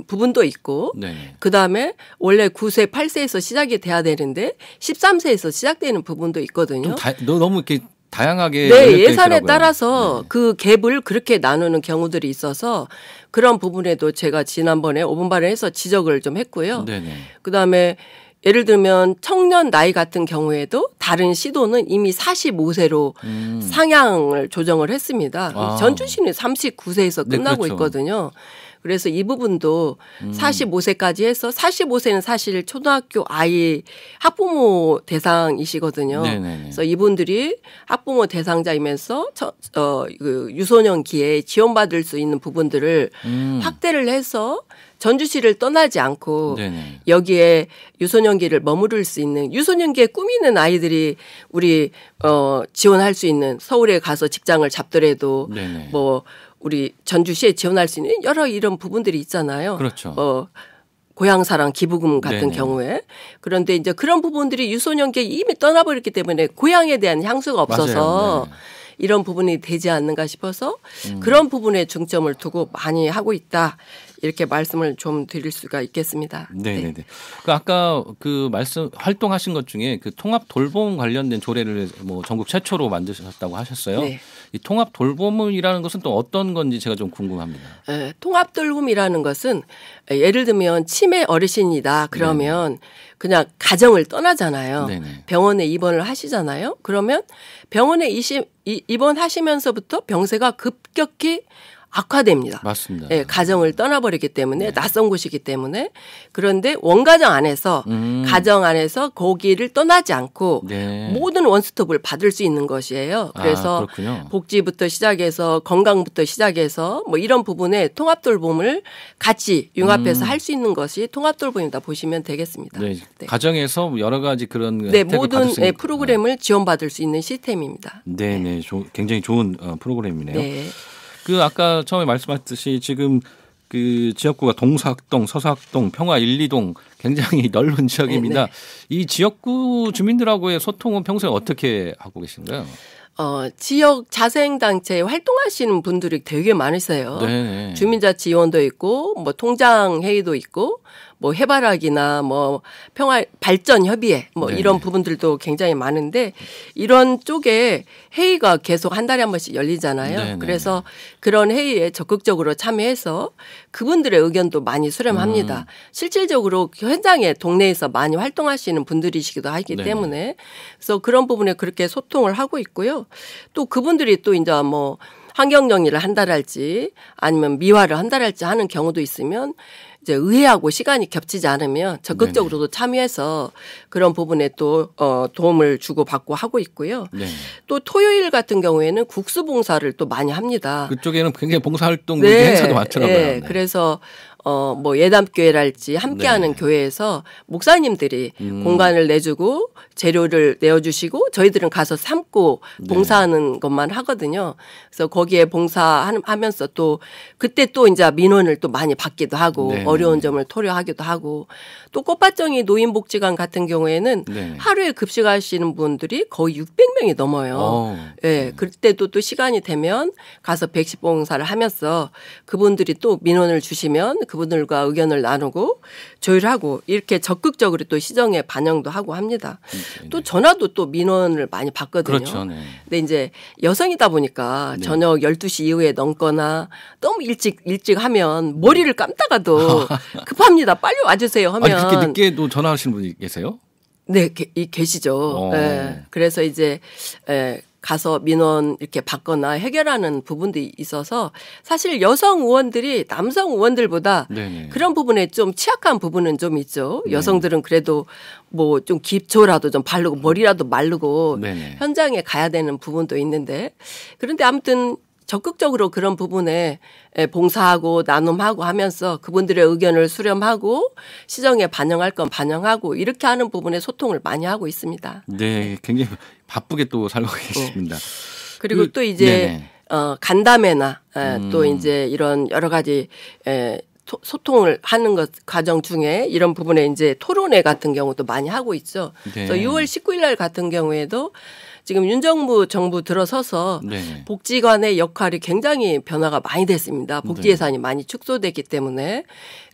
부분도 있고 네. 그다음에 원래 9세, 8세에서 시작이 돼야 되는데 13세에서 시작되는 부분도 있거든요. 너무 이렇게 다양하게 네, 예산에 있더라고요. 따라서 네. 그 갭을 그렇게 나누는 경우들이 있어서 그런 부분에도 제가 지난번에 5분 발언에서 지적을 좀 했고요. 네네. 그다음에 예를 들면 청년 나이 같은 경우에도 다른 시도는 이미 45세로 상향을 조정을 했습니다. 아. 전주시는 39세에서 네, 끝나고 그렇죠. 있거든요. 그래서 이 부분도 45세까지 해서 45세는 사실 초등학교 아이 학부모 대상이시거든요. 네네네. 그래서 이분들이 학부모 대상자이면서 그 유소년기에 지원받을 수 있는 부분들을 확대를 해서 전주시를 떠나지 않고 네네. 여기에 유소년기를 머무를 수 있는 유소년기에 꾸미는 아이들이 우리 지원할 수 있는 서울에 가서 직장을 잡더라도 네네. 뭐 우리 전주시에 지원할 수 있는 여러 이런 부분들이 있잖아요. 그렇죠. 고향사랑 기부금 같은 네네. 경우에 그런데 이제 그런 부분들이 유소년기에 이미 떠나버렸기 때문에 고향에 대한 향수가 없어서 맞아요. 네. 이런 부분이 되지 않는가 싶어서 그런 부분에 중점을 두고 많이 하고 있다. 이렇게 말씀을 좀 드릴 수가 있겠습니다. 네네네. 그 아까 그 말씀 활동하신 것 중에 그 통합 돌봄 관련된 조례를 뭐 전국 최초로 만드셨다고 하셨어요. 네. 이 통합 돌봄이라는 것은 또 어떤 건지 제가 좀 궁금합니다. 통합 돌봄이라는 것은 예를 들면 치매 어르신이다 그러면 그냥 가정을 떠나잖아요. 네네. 병원에 입원을 하시잖아요. 그러면 병원에 입원하시면서부터 병세가 급격히 악화됩니다. 맞습니다. 예, 가정을 떠나버리기 때문에 낯선 곳이기 때문에 그런데 원가정 안에서 가정 안에서 거기를 떠나지 않고 네. 모든 원스톱을 받을 수 있는 것이에요. 그래서 그렇군요. 복지부터 시작해서 건강부터 시작해서 뭐 이런 부분에 통합돌봄을 같이 융합해서 할 수 있는 것이 통합돌봄이다 보시면 되겠습니다. 네. 네. 가정에서 여러 가지 그런 네, 혜택을 모든 받을 수 있는 프로그램을 지원받을 수 있는 시스템입니다. 네네. 굉장히 좋은 프로그램이네요. 네. 그 아까 처음에 말씀하셨듯이 지금 그 지역구가 동사학동, 서사학동, 평화 1, 2동 굉장히 넓은 지역입니다. 네. 이 지역구 주민들하고의 소통은 평소에 어떻게 하고 계신가요? 지역 자생단체에 활동하시는 분들이 되게 많으세요. 네. 주민자치위원도 있고, 뭐 통장 회의도 있고, 뭐 해바라기나 뭐 평화 발전 협의회 뭐 네. 이런 부분들도 굉장히 많은데 이런 쪽에 회의가 계속 한 달에 한 번씩 열리잖아요. 네, 네. 그래서 그런 회의에 적극적으로 참여해서 그분들의 의견도 많이 수렴합니다. 실질적으로 현장에 동네에서 많이 활동하시는 분들이시기도 하기 네. 때문에 그래서 그런 부분에 그렇게 소통을 하고 있고요. 또 그분들이 또 이제 뭐 환경 정리를 한다랄지 아니면 미화를 한다랄지 하는 경우도 있으면 이제 의회하고 시간이 겹치지 않으면 적극적으로도 참여해서 그런 부분에 또 도움을 주고 받고 하고 있고요. 네. 또 토요일 같은 경우에는 국수 봉사를 또 많이 합니다. 그쪽에는 굉장히 봉사활동 행사도 많더라고요. 네. 그래서 뭐 예담교회랄지 함께하는 교회에서 목사님들이 공간을 내주고 재료를 내어주시고 저희들은 가서 삶고 봉사하는 것만 하거든요. 그래서 거기에 봉사하면서 또 그때 또 이제 민원을 또 많이 받기도 하고 어려운 점을 토로하기도 하고 또 꽃밭정이 노인복지관 같은 경우에는 하루에 급식하시는 분들이 거의 600명이 넘어요. 예, 그때도 또 시간이 되면 가서 백식 봉사를 하면서 그분들이 또 민원을 주시면 그분들과 의견을 나누고 조율하고 이렇게 적극적으로 또 시정에 반영도 하고 합니다. 또 전화도 또 민원을 많이 받거든요. 그렇죠. 네. 근데 이제 여성이다 보니까 저녁 12시 이후에 넘거나 너무 일찍 하면 머리를 감다가도 급합니다. 빨리 와주세요 하면. 아니, 그렇게 늦게도 전화하시는 분이 계세요? 네, 계시죠. 네. 그래서 이제 가서 민원 이렇게 받거나 해결하는 부분도 있어서 사실 여성 의원들이 남성 의원들보다 그런 부분에 좀 취약한 부분은 좀 있죠. 여성들은 그래도 뭐 좀 기초라도 좀 바르고 머리라도 마르고 현장에 가야 되는 부분도 있는데 그런데 아무튼 적극적으로 그런 부분에 봉사하고 나눔하고 하면서 그분들의 의견을 수렴하고 시정에 반영할 건 반영하고 이렇게 하는 부분에 소통을 많이 하고 있습니다. 네, 굉장히 바쁘게 또 살고 계십니다. 그리고 또 이제 간담회나 또 이제 이런 여러 가지 소통을 하는 것 과정 중에 이런 부분에 이제 토론회 같은 경우도 많이 하고 있죠. 그래서 6월 19일 날 같은 경우에도 지금 윤정부 정부 들어서서 복지관의 역할이 굉장히 변화가 많이 됐습니다. 복지 예산이 많이 축소됐기 때문에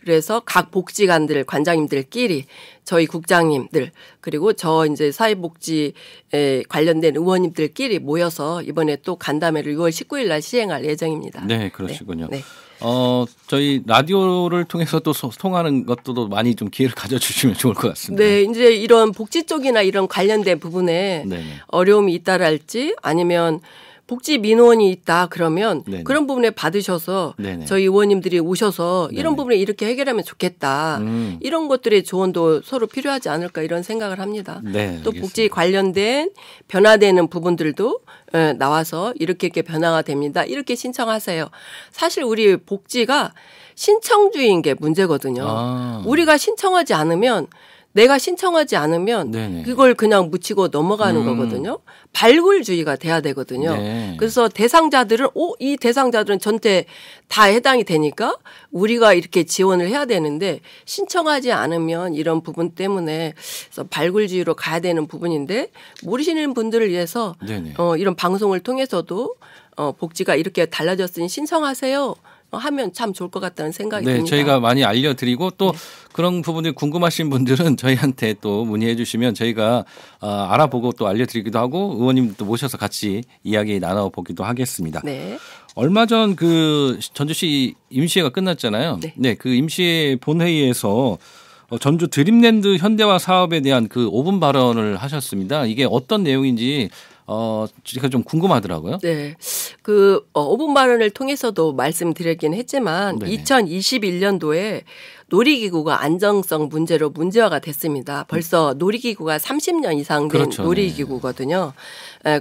그래서 각 복지관들 관장님들끼리 저희 국장님들 그리고 저 이제 사회복지에 관련된 의원님들끼리 모여서 이번에 또 간담회를 6월 19일 날 시행할 예정입니다. 네, 그러시군요. 네. 저희 라디오를 통해서 또 소통하는 것도 많이 좀 기회를 가져주시면 좋을 것 같습니다. 네, 이제 이런 복지 쪽이나 이런 관련된 부분에 어려움이 있다랄지 아니면 복지 민원이 있다 그러면 그런 부분에 받으셔서 저희 의원님들이 오셔서 이런 부분에 이렇게 해결하면 좋겠다. 이런 것들의 조언도 서로 필요하지 않을까 이런 생각을 합니다. 또 복지 관련된 변화되는 부분들도 나와서 이렇게 변화가 됩니다. 이렇게 신청하세요. 사실 우리 복지가 신청주의인 게 문제거든요. 우리가 신청하지 않으면 내가 신청하지 않으면 그걸 그냥 묻히고 넘어가는 거거든요. 발굴주의가 돼야 되거든요. 그래서 대상자들은 이 대상자들은 전체 다 해당이 되니까 우리가 이렇게 지원을 해야 되는데 신청하지 않으면 이런 부분 때문에 그래서 발굴주의로 가야 되는 부분인데 모르시는 분들을 위해서 이런 방송을 통해서도 복지가 이렇게 달라졌으니 신청하세요. 하면 참 좋을 것 같다는 생각이 듭니다. 저희가 많이 알려드리고 또 그런 부분들 궁금하신 분들은 저희한테 또 문의해 주시면 저희가 알아보고 또 알려드리기도 하고 의원님도 모셔서 같이 이야기 나눠보기도 하겠습니다. 얼마 전 그 전주시 임시회가 끝났잖아요. 그 임시회 본회의에서 전주 드림랜드 현대화 사업에 대한 그 5분 발언을 하셨습니다. 이게 어떤 내용인지 제가 좀 궁금하더라고요. 네. 그 5분 발언을 통해서도 말씀드렸긴 했지만 2021년도에 놀이기구가 안정성 문제로 문제화가 됐습니다. 벌써 놀이기구가 30년 이상 된 놀이기구거든요.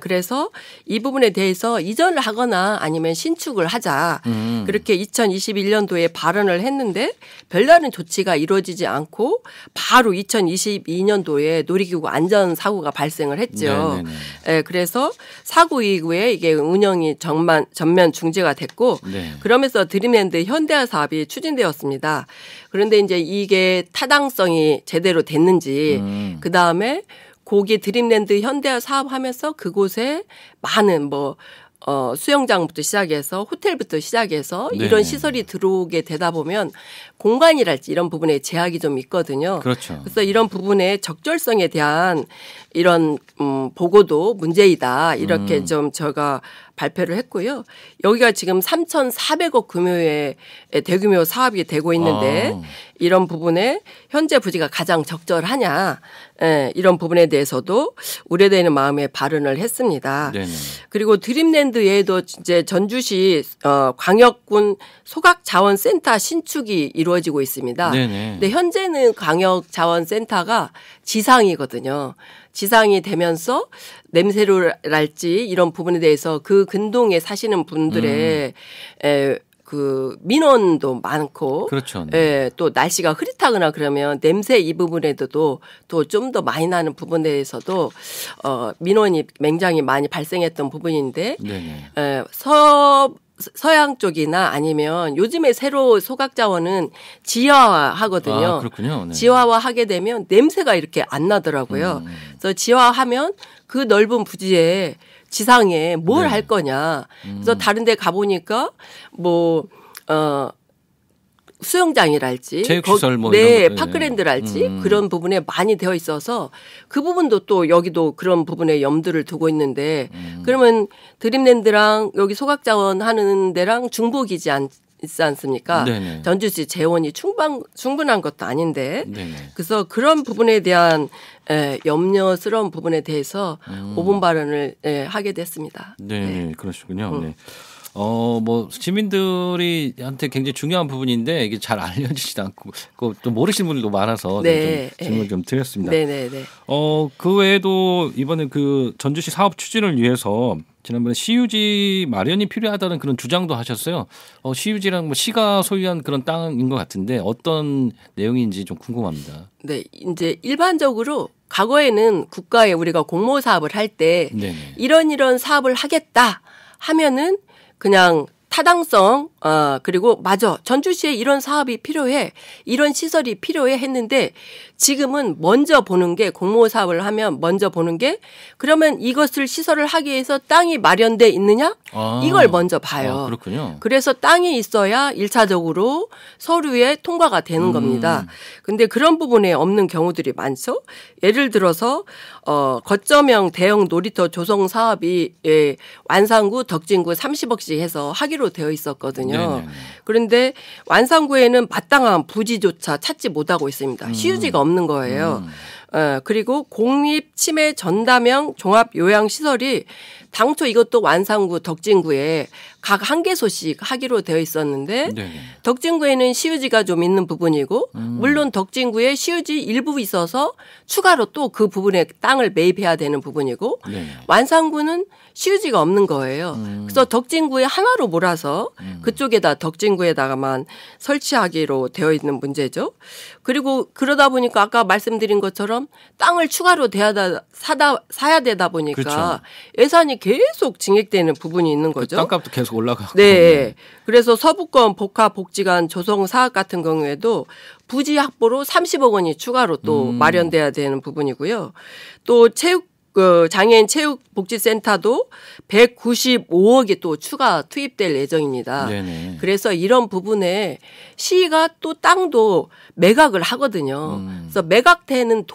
그래서 이 부분에 대해서 이전을 하거나 아니면 신축을 하자. 그렇게 2021년도에 발언을 했는데 별다른 조치가 이루어지지 않고 바로 2022년도에 놀이기구 안전사고가 발생을 했죠. 그래서 사고 이후에 이게 운영이 전면 중지가 됐고 그러면서 드림랜드 현대화 사업이 추진되었습니다. 그런데 이제 이게 타당성이 제대로 됐는지 그다음에 거기 드림랜드 현대화 사업하면서 그곳에 많은 수영장부터 시작해서 호텔부터 시작해서 이런 시설이 들어오게 되다 보면 공간이랄지 이런 부분에 제약이 좀 있거든요. 그렇죠. 그래서 이런 부분의 적절성에 대한 이런 보고도 문제이다. 이렇게 좀 제가 발표를 했고요. 여기가 지금 3,400억 규모의 대규모 사업이 되고 있는데 이런 부분에 현재 부지가 가장 적절하냐 이런 부분에 대해서도 우려되는 마음에 발언을 했습니다. 네네. 그리고 드림랜드 외에도 이제 전주시 광역군 소각자원센터 신축이 이루어지고 있습니다. 네네. 근데 현재는 광역자원센터가 지상이거든요. 지상이 되면서 냄새로랄지 이런 부분에 대해서 그 근동에 사시는 분들의 그 민원도 많고, 그렇죠. 또 날씨가 흐릿하거나 그러면 냄새 이 부분에도 또 좀 더 많이 나는 부분에 대해서도 민원이 굉장히 많이 발생했던 부분인데, 네네. 서양 쪽이나 아니면 요즘에 새로 소각자원은 지하화하거든요. 아, 그렇군요. 네. 지하화하게 되면 냄새가 이렇게 안 나더라고요. 그래서 지하화하면 그 넓은 부지에 지상에 뭘 할 거냐. 그래서 다른 데 가보니까 수영장이랄지 체육시설 뭐 네, 이런 것도, 파크랜드랄지 그런 부분에 많이 되어 있어서 그 부분도 또 여기도 그런 부분에 염두를 두고 있는데 그러면 드림랜드랑 여기 소각자원 하는 데랑 중복이지 있지 않습니까? 네네. 전주시 재원이 충분한 것도 아닌데 네네. 그래서 그런 부분에 대한 염려스러운 부분에 대해서 5분 발언을 하게 됐습니다. 네, 그러시군요. 네. 뭐 시민들이한테 굉장히 중요한 부분인데 이게 잘 알려지지도 않고 또 모르시는 분들도 많아서 네. 좀 질문 좀 드렸습니다. 네네네. 그 외에도 이번에 그 전주시 사업 추진을 위해서 지난번에 시유지 마련이 필요하다는 그런 주장도 하셨어요. 시유지랑 뭐 시가 소유한 그런 땅인 것 같은데 어떤 내용인지 좀 궁금합니다. 네, 이제 일반적으로 과거에는 국가에 우리가 공모 사업을 할 때 이런 사업을 하겠다 하면은 그냥 타당성, 그리고 맞아. 전주시에 이런 사업이 필요해. 이런 시설이 필요해 했는데 지금은 먼저 보는 게 공모 사업을 하면 먼저 보는 게 그러면 이것을 시설을 하기 위해서 땅이 마련돼 있느냐? 이걸 먼저 봐요. 그렇군요. 그래서 땅이 있어야 1차적으로 서류에 통과가 되는 겁니다. 근데 그런 부분에 없는 경우들이 많죠. 예를 들어서 거점형 대형 놀이터 조성 사업이 완산구, 덕진구 30억씩 해서 하기로 되어 있었거든요. 네네네. 그런데 완산구에는 마땅한 부지조차 찾지 못하고 있습니다. 시유지가 없는 거예요. 그리고 공립 치매 전담형 종합 요양 시설이 당초 이것도 완산구 덕진구에 각 한 개소씩 하기로 되어 있었는데 덕진구에는 시유지가 좀 있는 부분이고 물론 덕진구에 시유지 일부 있어서 추가로 또 그 부분에 땅을 매입해야 되는 부분이고 완산구는 시유지가 없는 거예요. 그래서 덕진구에 하나로 몰아서 그쪽에다 덕진구에다가만 설치하기로 되어 있는 문제죠. 그리고 그러다 보니까 아까 말씀드린 것처럼 땅을 추가로 사야 되다 보니까 그렇죠. 예산이 계속 증액되는 부분이 있는 거죠. 땅값도 계속 올라가고. 네. 그래서 서부권 복합복지관 조성 사업 같은 경우에도 부지 확보로 30억 원이 추가로 또 마련돼야 되는 부분이고요. 또 장애인 체육복지센터도 195억이 또 추가 투입될 예정입니다. 네네. 그래서 이런 부분에 시가 또 땅도 매각을 하거든요. 그래서 매각되는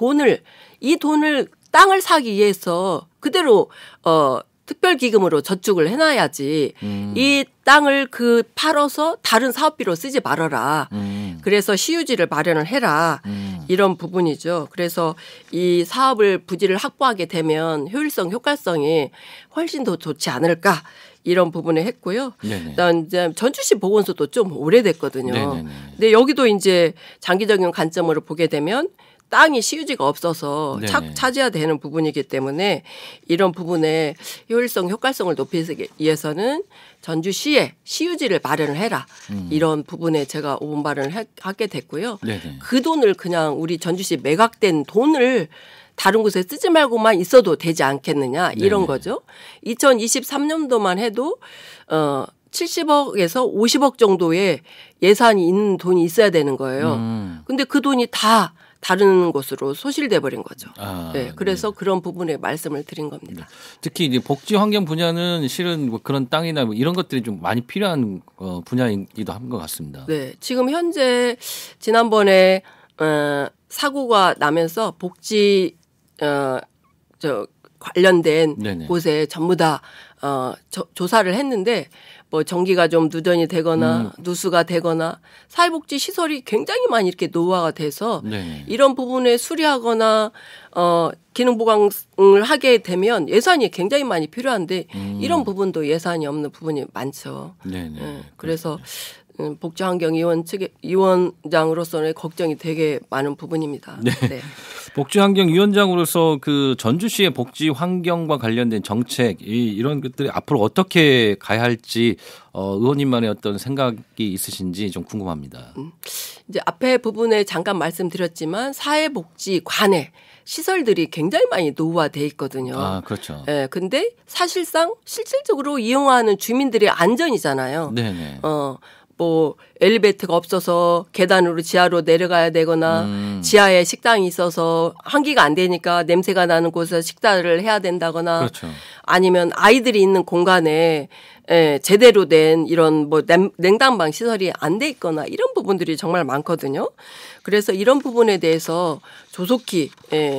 이 돈을 땅을 사기 위해서 그대로 특별기금으로 저축을 해놔야지 이 땅을 팔아서 다른 사업비로 쓰지 말아라. 그래서 시유지를 마련을 해라. 이런 부분이죠. 그래서 이 사업을 부지를 확보하게 되면 효과성이 훨씬 더 좋지 않을까. 이런 부분을 했고요. 그다음 이제 전주시 보건소도 좀 오래됐거든요. 네네네. 근데 여기도 이제 장기적인 관점으로 보게 되면 땅이 시유지가 없어서 차지해야 되는 부분이기 때문에 이런 부분에 효과성을 높이기 위해서는 전주시에 시유지를 마련을 해라. 이런 부분에 제가 5분 발언을 하게 됐고요. 그 돈을 그냥 우리 전주시 매각된 돈을 다른 곳에 쓰지 말고만 있어도 되지 않겠느냐 이런 거죠. 2023년도만 해도 70억에서 50억 정도의 예산이 있는 돈이 있어야 되는 거예요. 근데 그 돈이 다 다른 곳으로 소실돼 버린 거죠. 아, 네, 그래서 그런 부분에 말씀을 드린 겁니다. 특히 이제 복지 환경 분야는 실은 뭐 그런 땅이나 뭐 이런 것들이 좀 많이 필요한 분야이기도 한 것 같습니다. 네, 지금 현재 지난번에 사고가 나면서 복지 관련된 네네. 곳에 전부 다 조사를 했는데 뭐 전기가 좀 누전이 되거나 누수가 되거나 사회복지 시설이 굉장히 많이 이렇게 노후화가 돼서 네네. 이런 부분에 수리하거나 기능 보강을 하게 되면 예산이 굉장히 많이 필요한데 이런 부분도 예산이 없는 부분이 많죠. 네네. 네, 그래서 복지환경위원 측의 위원장으로서는 걱정이 되게 많은 부분입니다. 네. 네. 복지환경위원장으로서 그 전주시의 복지 환경과 관련된 정책 이런 것들이 앞으로 어떻게 가야 할지 의원님만의 어떤 생각이 있으신지 좀 궁금합니다. 이제 앞에 부분에 잠깐 말씀드렸지만 사회복지관에 시설들이 굉장히 많이 노후화돼 있거든요. 아, 그렇죠. 예, 근데 사실상 실질적으로 이용하는 주민들의 안전이잖아요. 네네. 뭐 엘리베이터가 없어서 계단으로 지하로 내려가야 되거나 지하에 식당이 있어서 환기가 안 되니까 냄새가 나는 곳에서 식사를 해야 된다거나 그렇죠. 아니면 아이들이 있는 공간에 제대로 된 이런 뭐 냉난방 시설이 안 돼 있거나 이런 부분들이 정말 많거든요. 그래서 이런 부분에 대해서 조속히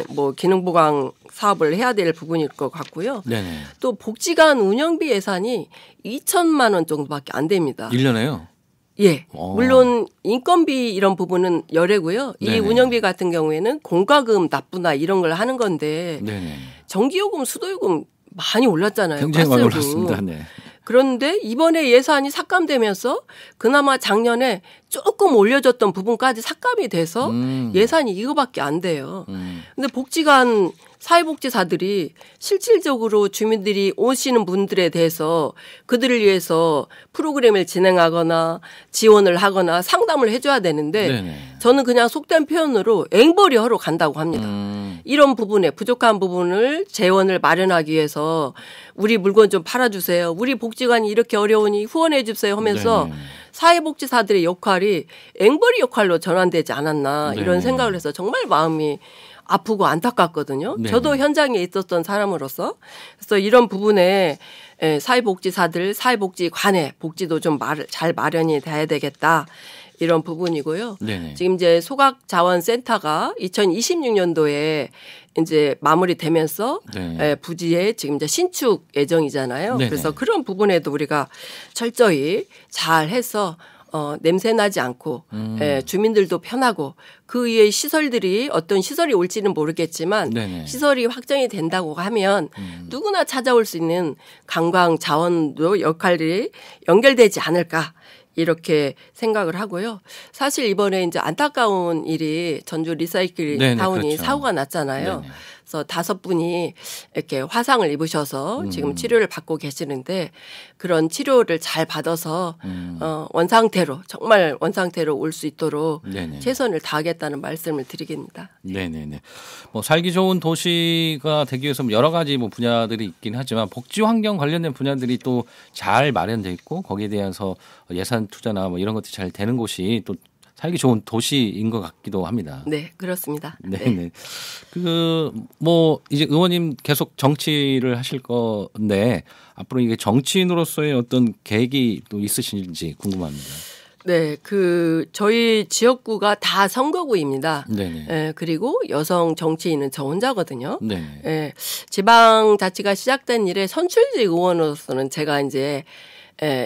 뭐 기능 보강 사업을 해야 될 부분일 것 같고요. 네네. 또 복지관 운영비 예산이 2천만 원 정도밖에 안 됩니다. 1년에요? 예. 물론 인건비 이런 부분은 열애고요. 이 네네. 운영비 같은 경우에는 공과금 납부나 이런 걸 하는 건데 네네. 전기요금, 수도요금 많이 올랐잖아요. 굉장히 많이 가스요금. 올랐습니다. 네. 그런데 이번에 예산이 삭감되면서 그나마 작년에 조금 올려줬던 부분까지 삭감이 돼서 예산이 이거밖에 안 돼요. 근데 복지관 사회복지사들이 실질적으로 주민들이 오시는 분들에 대해서 그들을 위해서 프로그램을 진행하거나 지원을 하거나 상담을 해줘야 되는데 네네. 저는 그냥 속된 표현으로 앵벌이 하러 간다고 합니다. 이런 부분에 부족한 부분을 재원을 마련하기 위해서 우리 물건 좀 팔아주세요. 우리 복지관이 이렇게 어려우니 후원해 주세요 하면서 네네. 사회복지사들의 역할이 앵벌이 역할로 전환되지 않았나 이런 네네. 생각을 해서 정말 마음이 아프고 안타깝거든요. 네네. 저도 현장에 있었던 사람으로서. 그래서 이런 부분에 사회복지사들, 사회복지관의 복지도 좀 잘 마련이 돼야 되겠다. 이런 부분이고요. 네네. 지금 이제 소각자원센터가 2026년도에 이제 마무리되면서 네. 부지에 지금 이제 신축 예정이잖아요. 네네. 그래서 그런 부분에도 우리가 철저히 잘 해서 냄새 나지 않고 주민들도 편하고 그 위에 시설들이 어떤 시설이 올지는 모르겠지만 네네. 시설이 확정이 된다고 하면 누구나 찾아올 수 있는 관광 자원도 역할이 연결되지 않을까 이렇게 생각을 하고요. 사실 이번에 이제 안타까운 일이 전주 리사이클 네네, 타운이 그렇죠. 사고가 났잖아요. 네네. 그래서 5분이 이렇게 화상을 입으셔서 지금 치료를 받고 계시는데 그런 치료를 잘 받아서 원상태로 정말 원상태로 올 수 있도록 네네. 최선을 다하겠다는 말씀을 드리겠습니다. 네네네. 뭐 살기 좋은 도시가 되기 위해서 여러 가지 뭐 분야들이 있긴 하지만 복지 환경 관련된 분야들이 또 잘 마련돼 있고 거기에 대해서 예산 투자나 뭐 이런 것들이 잘 되는 곳이 또 살기 좋은 도시인 것 같기도 합니다. 네, 그렇습니다. 네네. 뭐 이제 의원님 계속 정치를 하실 건데 앞으로 이게 정치인으로서의 어떤 계획이 또 있으신지 궁금합니다. 네, 저희 지역구가 다 선거구입니다. 네네. 그리고 여성 정치인은 저 혼자거든요. 네네. 지방자치가 시작된 이래 선출직 의원으로서는 제가 이제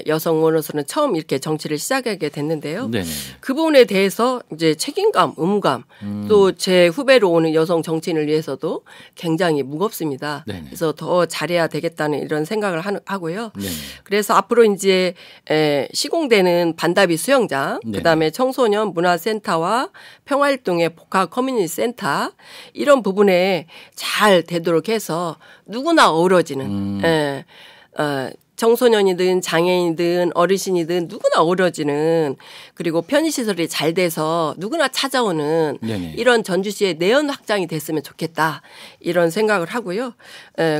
여성 의원으로서는 처음 이렇게 정치를 시작하게 됐는데요. 네네. 그 부분에 대해서 이제 책임감, 의무감, 또 제 후배로 오는 여성 정치인을 위해서도 굉장히 무겁습니다. 네네. 그래서 더 잘해야 되겠다는 이런 생각을 하고요. 네네. 그래서 앞으로 이제 시공되는 반다비 수영장, 네네. 그다음에 청소년 문화센터와 평화활동의 복합 커뮤니티 센터 이런 부분에 잘 되도록 해서 누구나 어우러지는 청소년이든 장애인이든 어르신이든 누구나 어우러지는 그리고 편의시설이 잘 돼서 누구나 찾아오는 네네. 이런 전주시의 내연 확장이 됐으면 좋겠다 이런 생각을 하고요.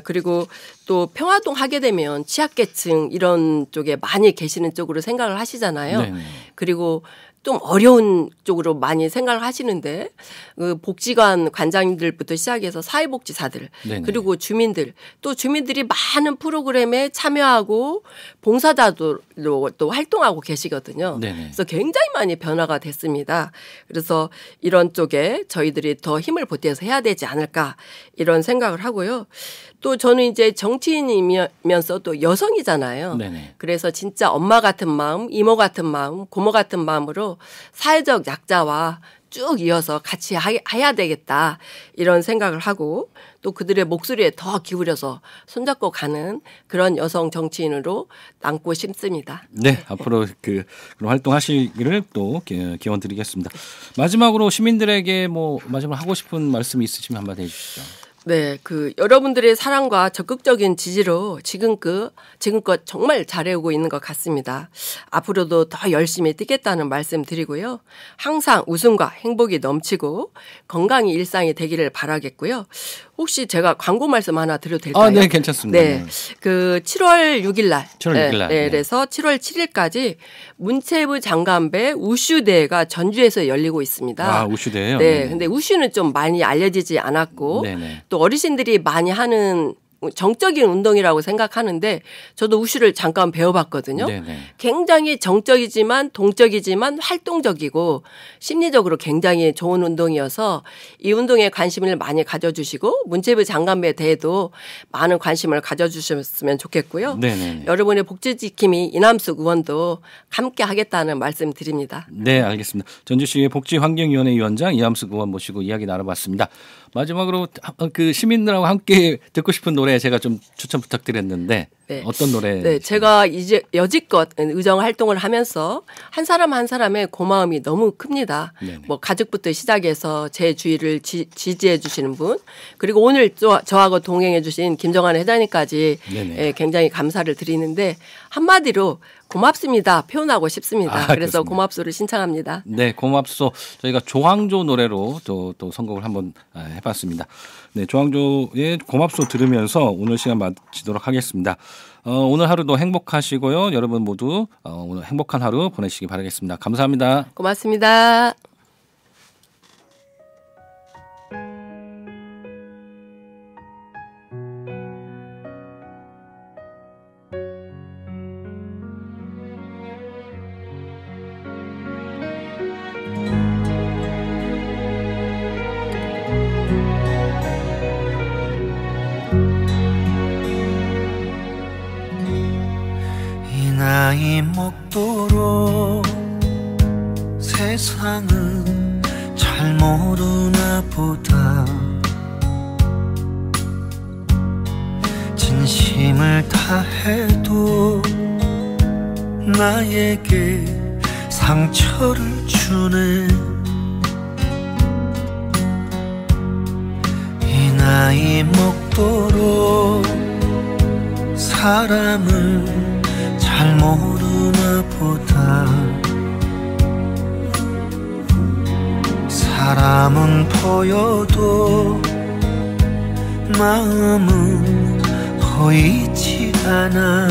그리고 또 평화동 하게 되면 취약계층 이런 쪽에 많이 계시는 쪽으로 생각을 하시잖아요. 네네. 그리고 좀 어려운 쪽으로 많이 생각을 하시는데 그 복지관 관장님들부터 시작해서 사회복지사들 네네. 그리고 주민들 또 주민들이 많은 프로그램에 참여하고 봉사자도 또 활동하고 계시거든요. 네네. 그래서 굉장히 많이 변화가 됐습니다. 그래서 이런 쪽에 저희들이 더 힘을 보태서 해야 되지 않을까 이런 생각을 하고요. 또 저는 이제 정치인이면서 또 여성이잖아요. 네네. 그래서 진짜 엄마 같은 마음, 이모 같은 마음, 고모 같은 마음으로 사회적 약자와 쭉 이어서 같이 해야 되겠다 이런 생각을 하고 또 그들의 목소리에 더 기울여서 손잡고 가는 그런 여성 정치인으로 남고 싶습니다. 네, 앞으로 그런 활동하시기를 또 기원 드리겠습니다. 마지막으로 시민들에게 뭐 마지막으로 하고 싶은 말씀 있으시면 한마디 해주시죠. 네, 여러분들의 사랑과 적극적인 지지로 지금껏 정말 잘해오고 있는 것 같습니다. 앞으로도 더 열심히 뛰겠다는 말씀 드리고요. 항상 웃음과 행복이 넘치고 건강이 일상이 되기를 바라겠고요. 혹시 제가 광고 말씀 하나 드려도 될까요? 네, 괜찮습니다. 네. 7월 6일 날. 7월 6일 날. 네. 그래서 7월 7일까지 문체부 장관배 우슈 대회가 전주에서 열리고 있습니다. 아, 우슈 대회요? 네. 근데 우슈는 좀 많이 알려지지 않았고 네네. 또 어르신들이 많이 하는 정적인 운동이라고 생각하는데 저도 우슈를 잠깐 배워봤거든요. 네네. 굉장히 정적이지만 동적이지만 활동적이고 심리적으로 굉장히 좋은 운동이어서 이 운동에 관심을 많이 가져주시고 문체부 장관배 대회도 많은 관심을 가져주셨으면 좋겠고요. 네네. 여러분의 복지지킴이 이남숙 의원도 함께 하겠다는 말씀 드립니다. 네, 알겠습니다. 전주시의 복지환경위원회 위원장 이남숙 의원 모시고 이야기 나눠봤습니다. 마지막으로 그 시민들하고 함께 듣고 싶은 노래 제가 좀 추천 부탁드렸는데 네. 어떤 노래? 네, 제가 이제 여지껏 의정 활동을 하면서 한 사람 한 사람의 고마움이 너무 큽니다. 네네. 뭐 가족부터 시작해서 제 주위를 지지해 주시는 분 그리고 오늘 저하고 동행해 주신 김정환 회장님까지 네네. 굉장히 감사를 드리는데 한마디로 고맙습니다 표현하고 싶습니다. 그래서 그렇습니다. 고맙소를 신청합니다. 네, 고맙소. 저희가 조항조 노래로 또 선곡을 한번 해봤습니다. 네, 조항조의 고맙소 들으면서 오늘 시간 마치도록 하겠습니다. 오늘 하루도 행복하시고요. 여러분 모두 오늘 행복한 하루 보내시기 바라겠습니다. 감사합니다. 고맙습니다. 나이 먹도록 세상은 잘 모르나 보다 진심을 다해도 나에게 상처를 주네 이 나이 먹도록 사람을 잘 모르나 보다 사람은 보여도 마음은 보이지 않아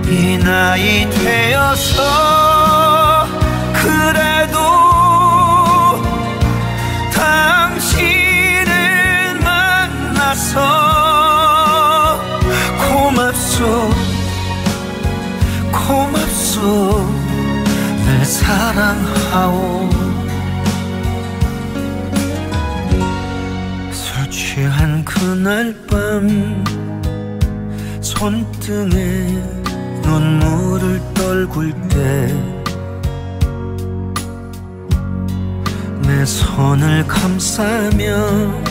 이 나이 되어서 그래도 당신을 만나서 고맙소 늘 사랑하오 술 취한 그날 밤 손등에 눈물을 떨굴 때 내 손을 감싸며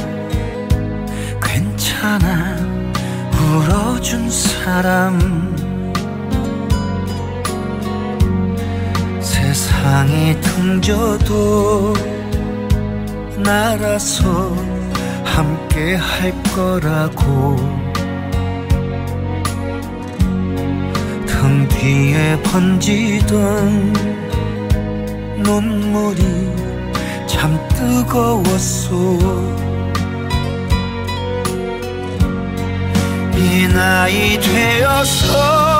괜찮아 울어준 사람 세상이 등져도 날아서 함께 할 거라고 등 뒤에 번지던 눈물이 참 뜨거웠소 이 나이 되어서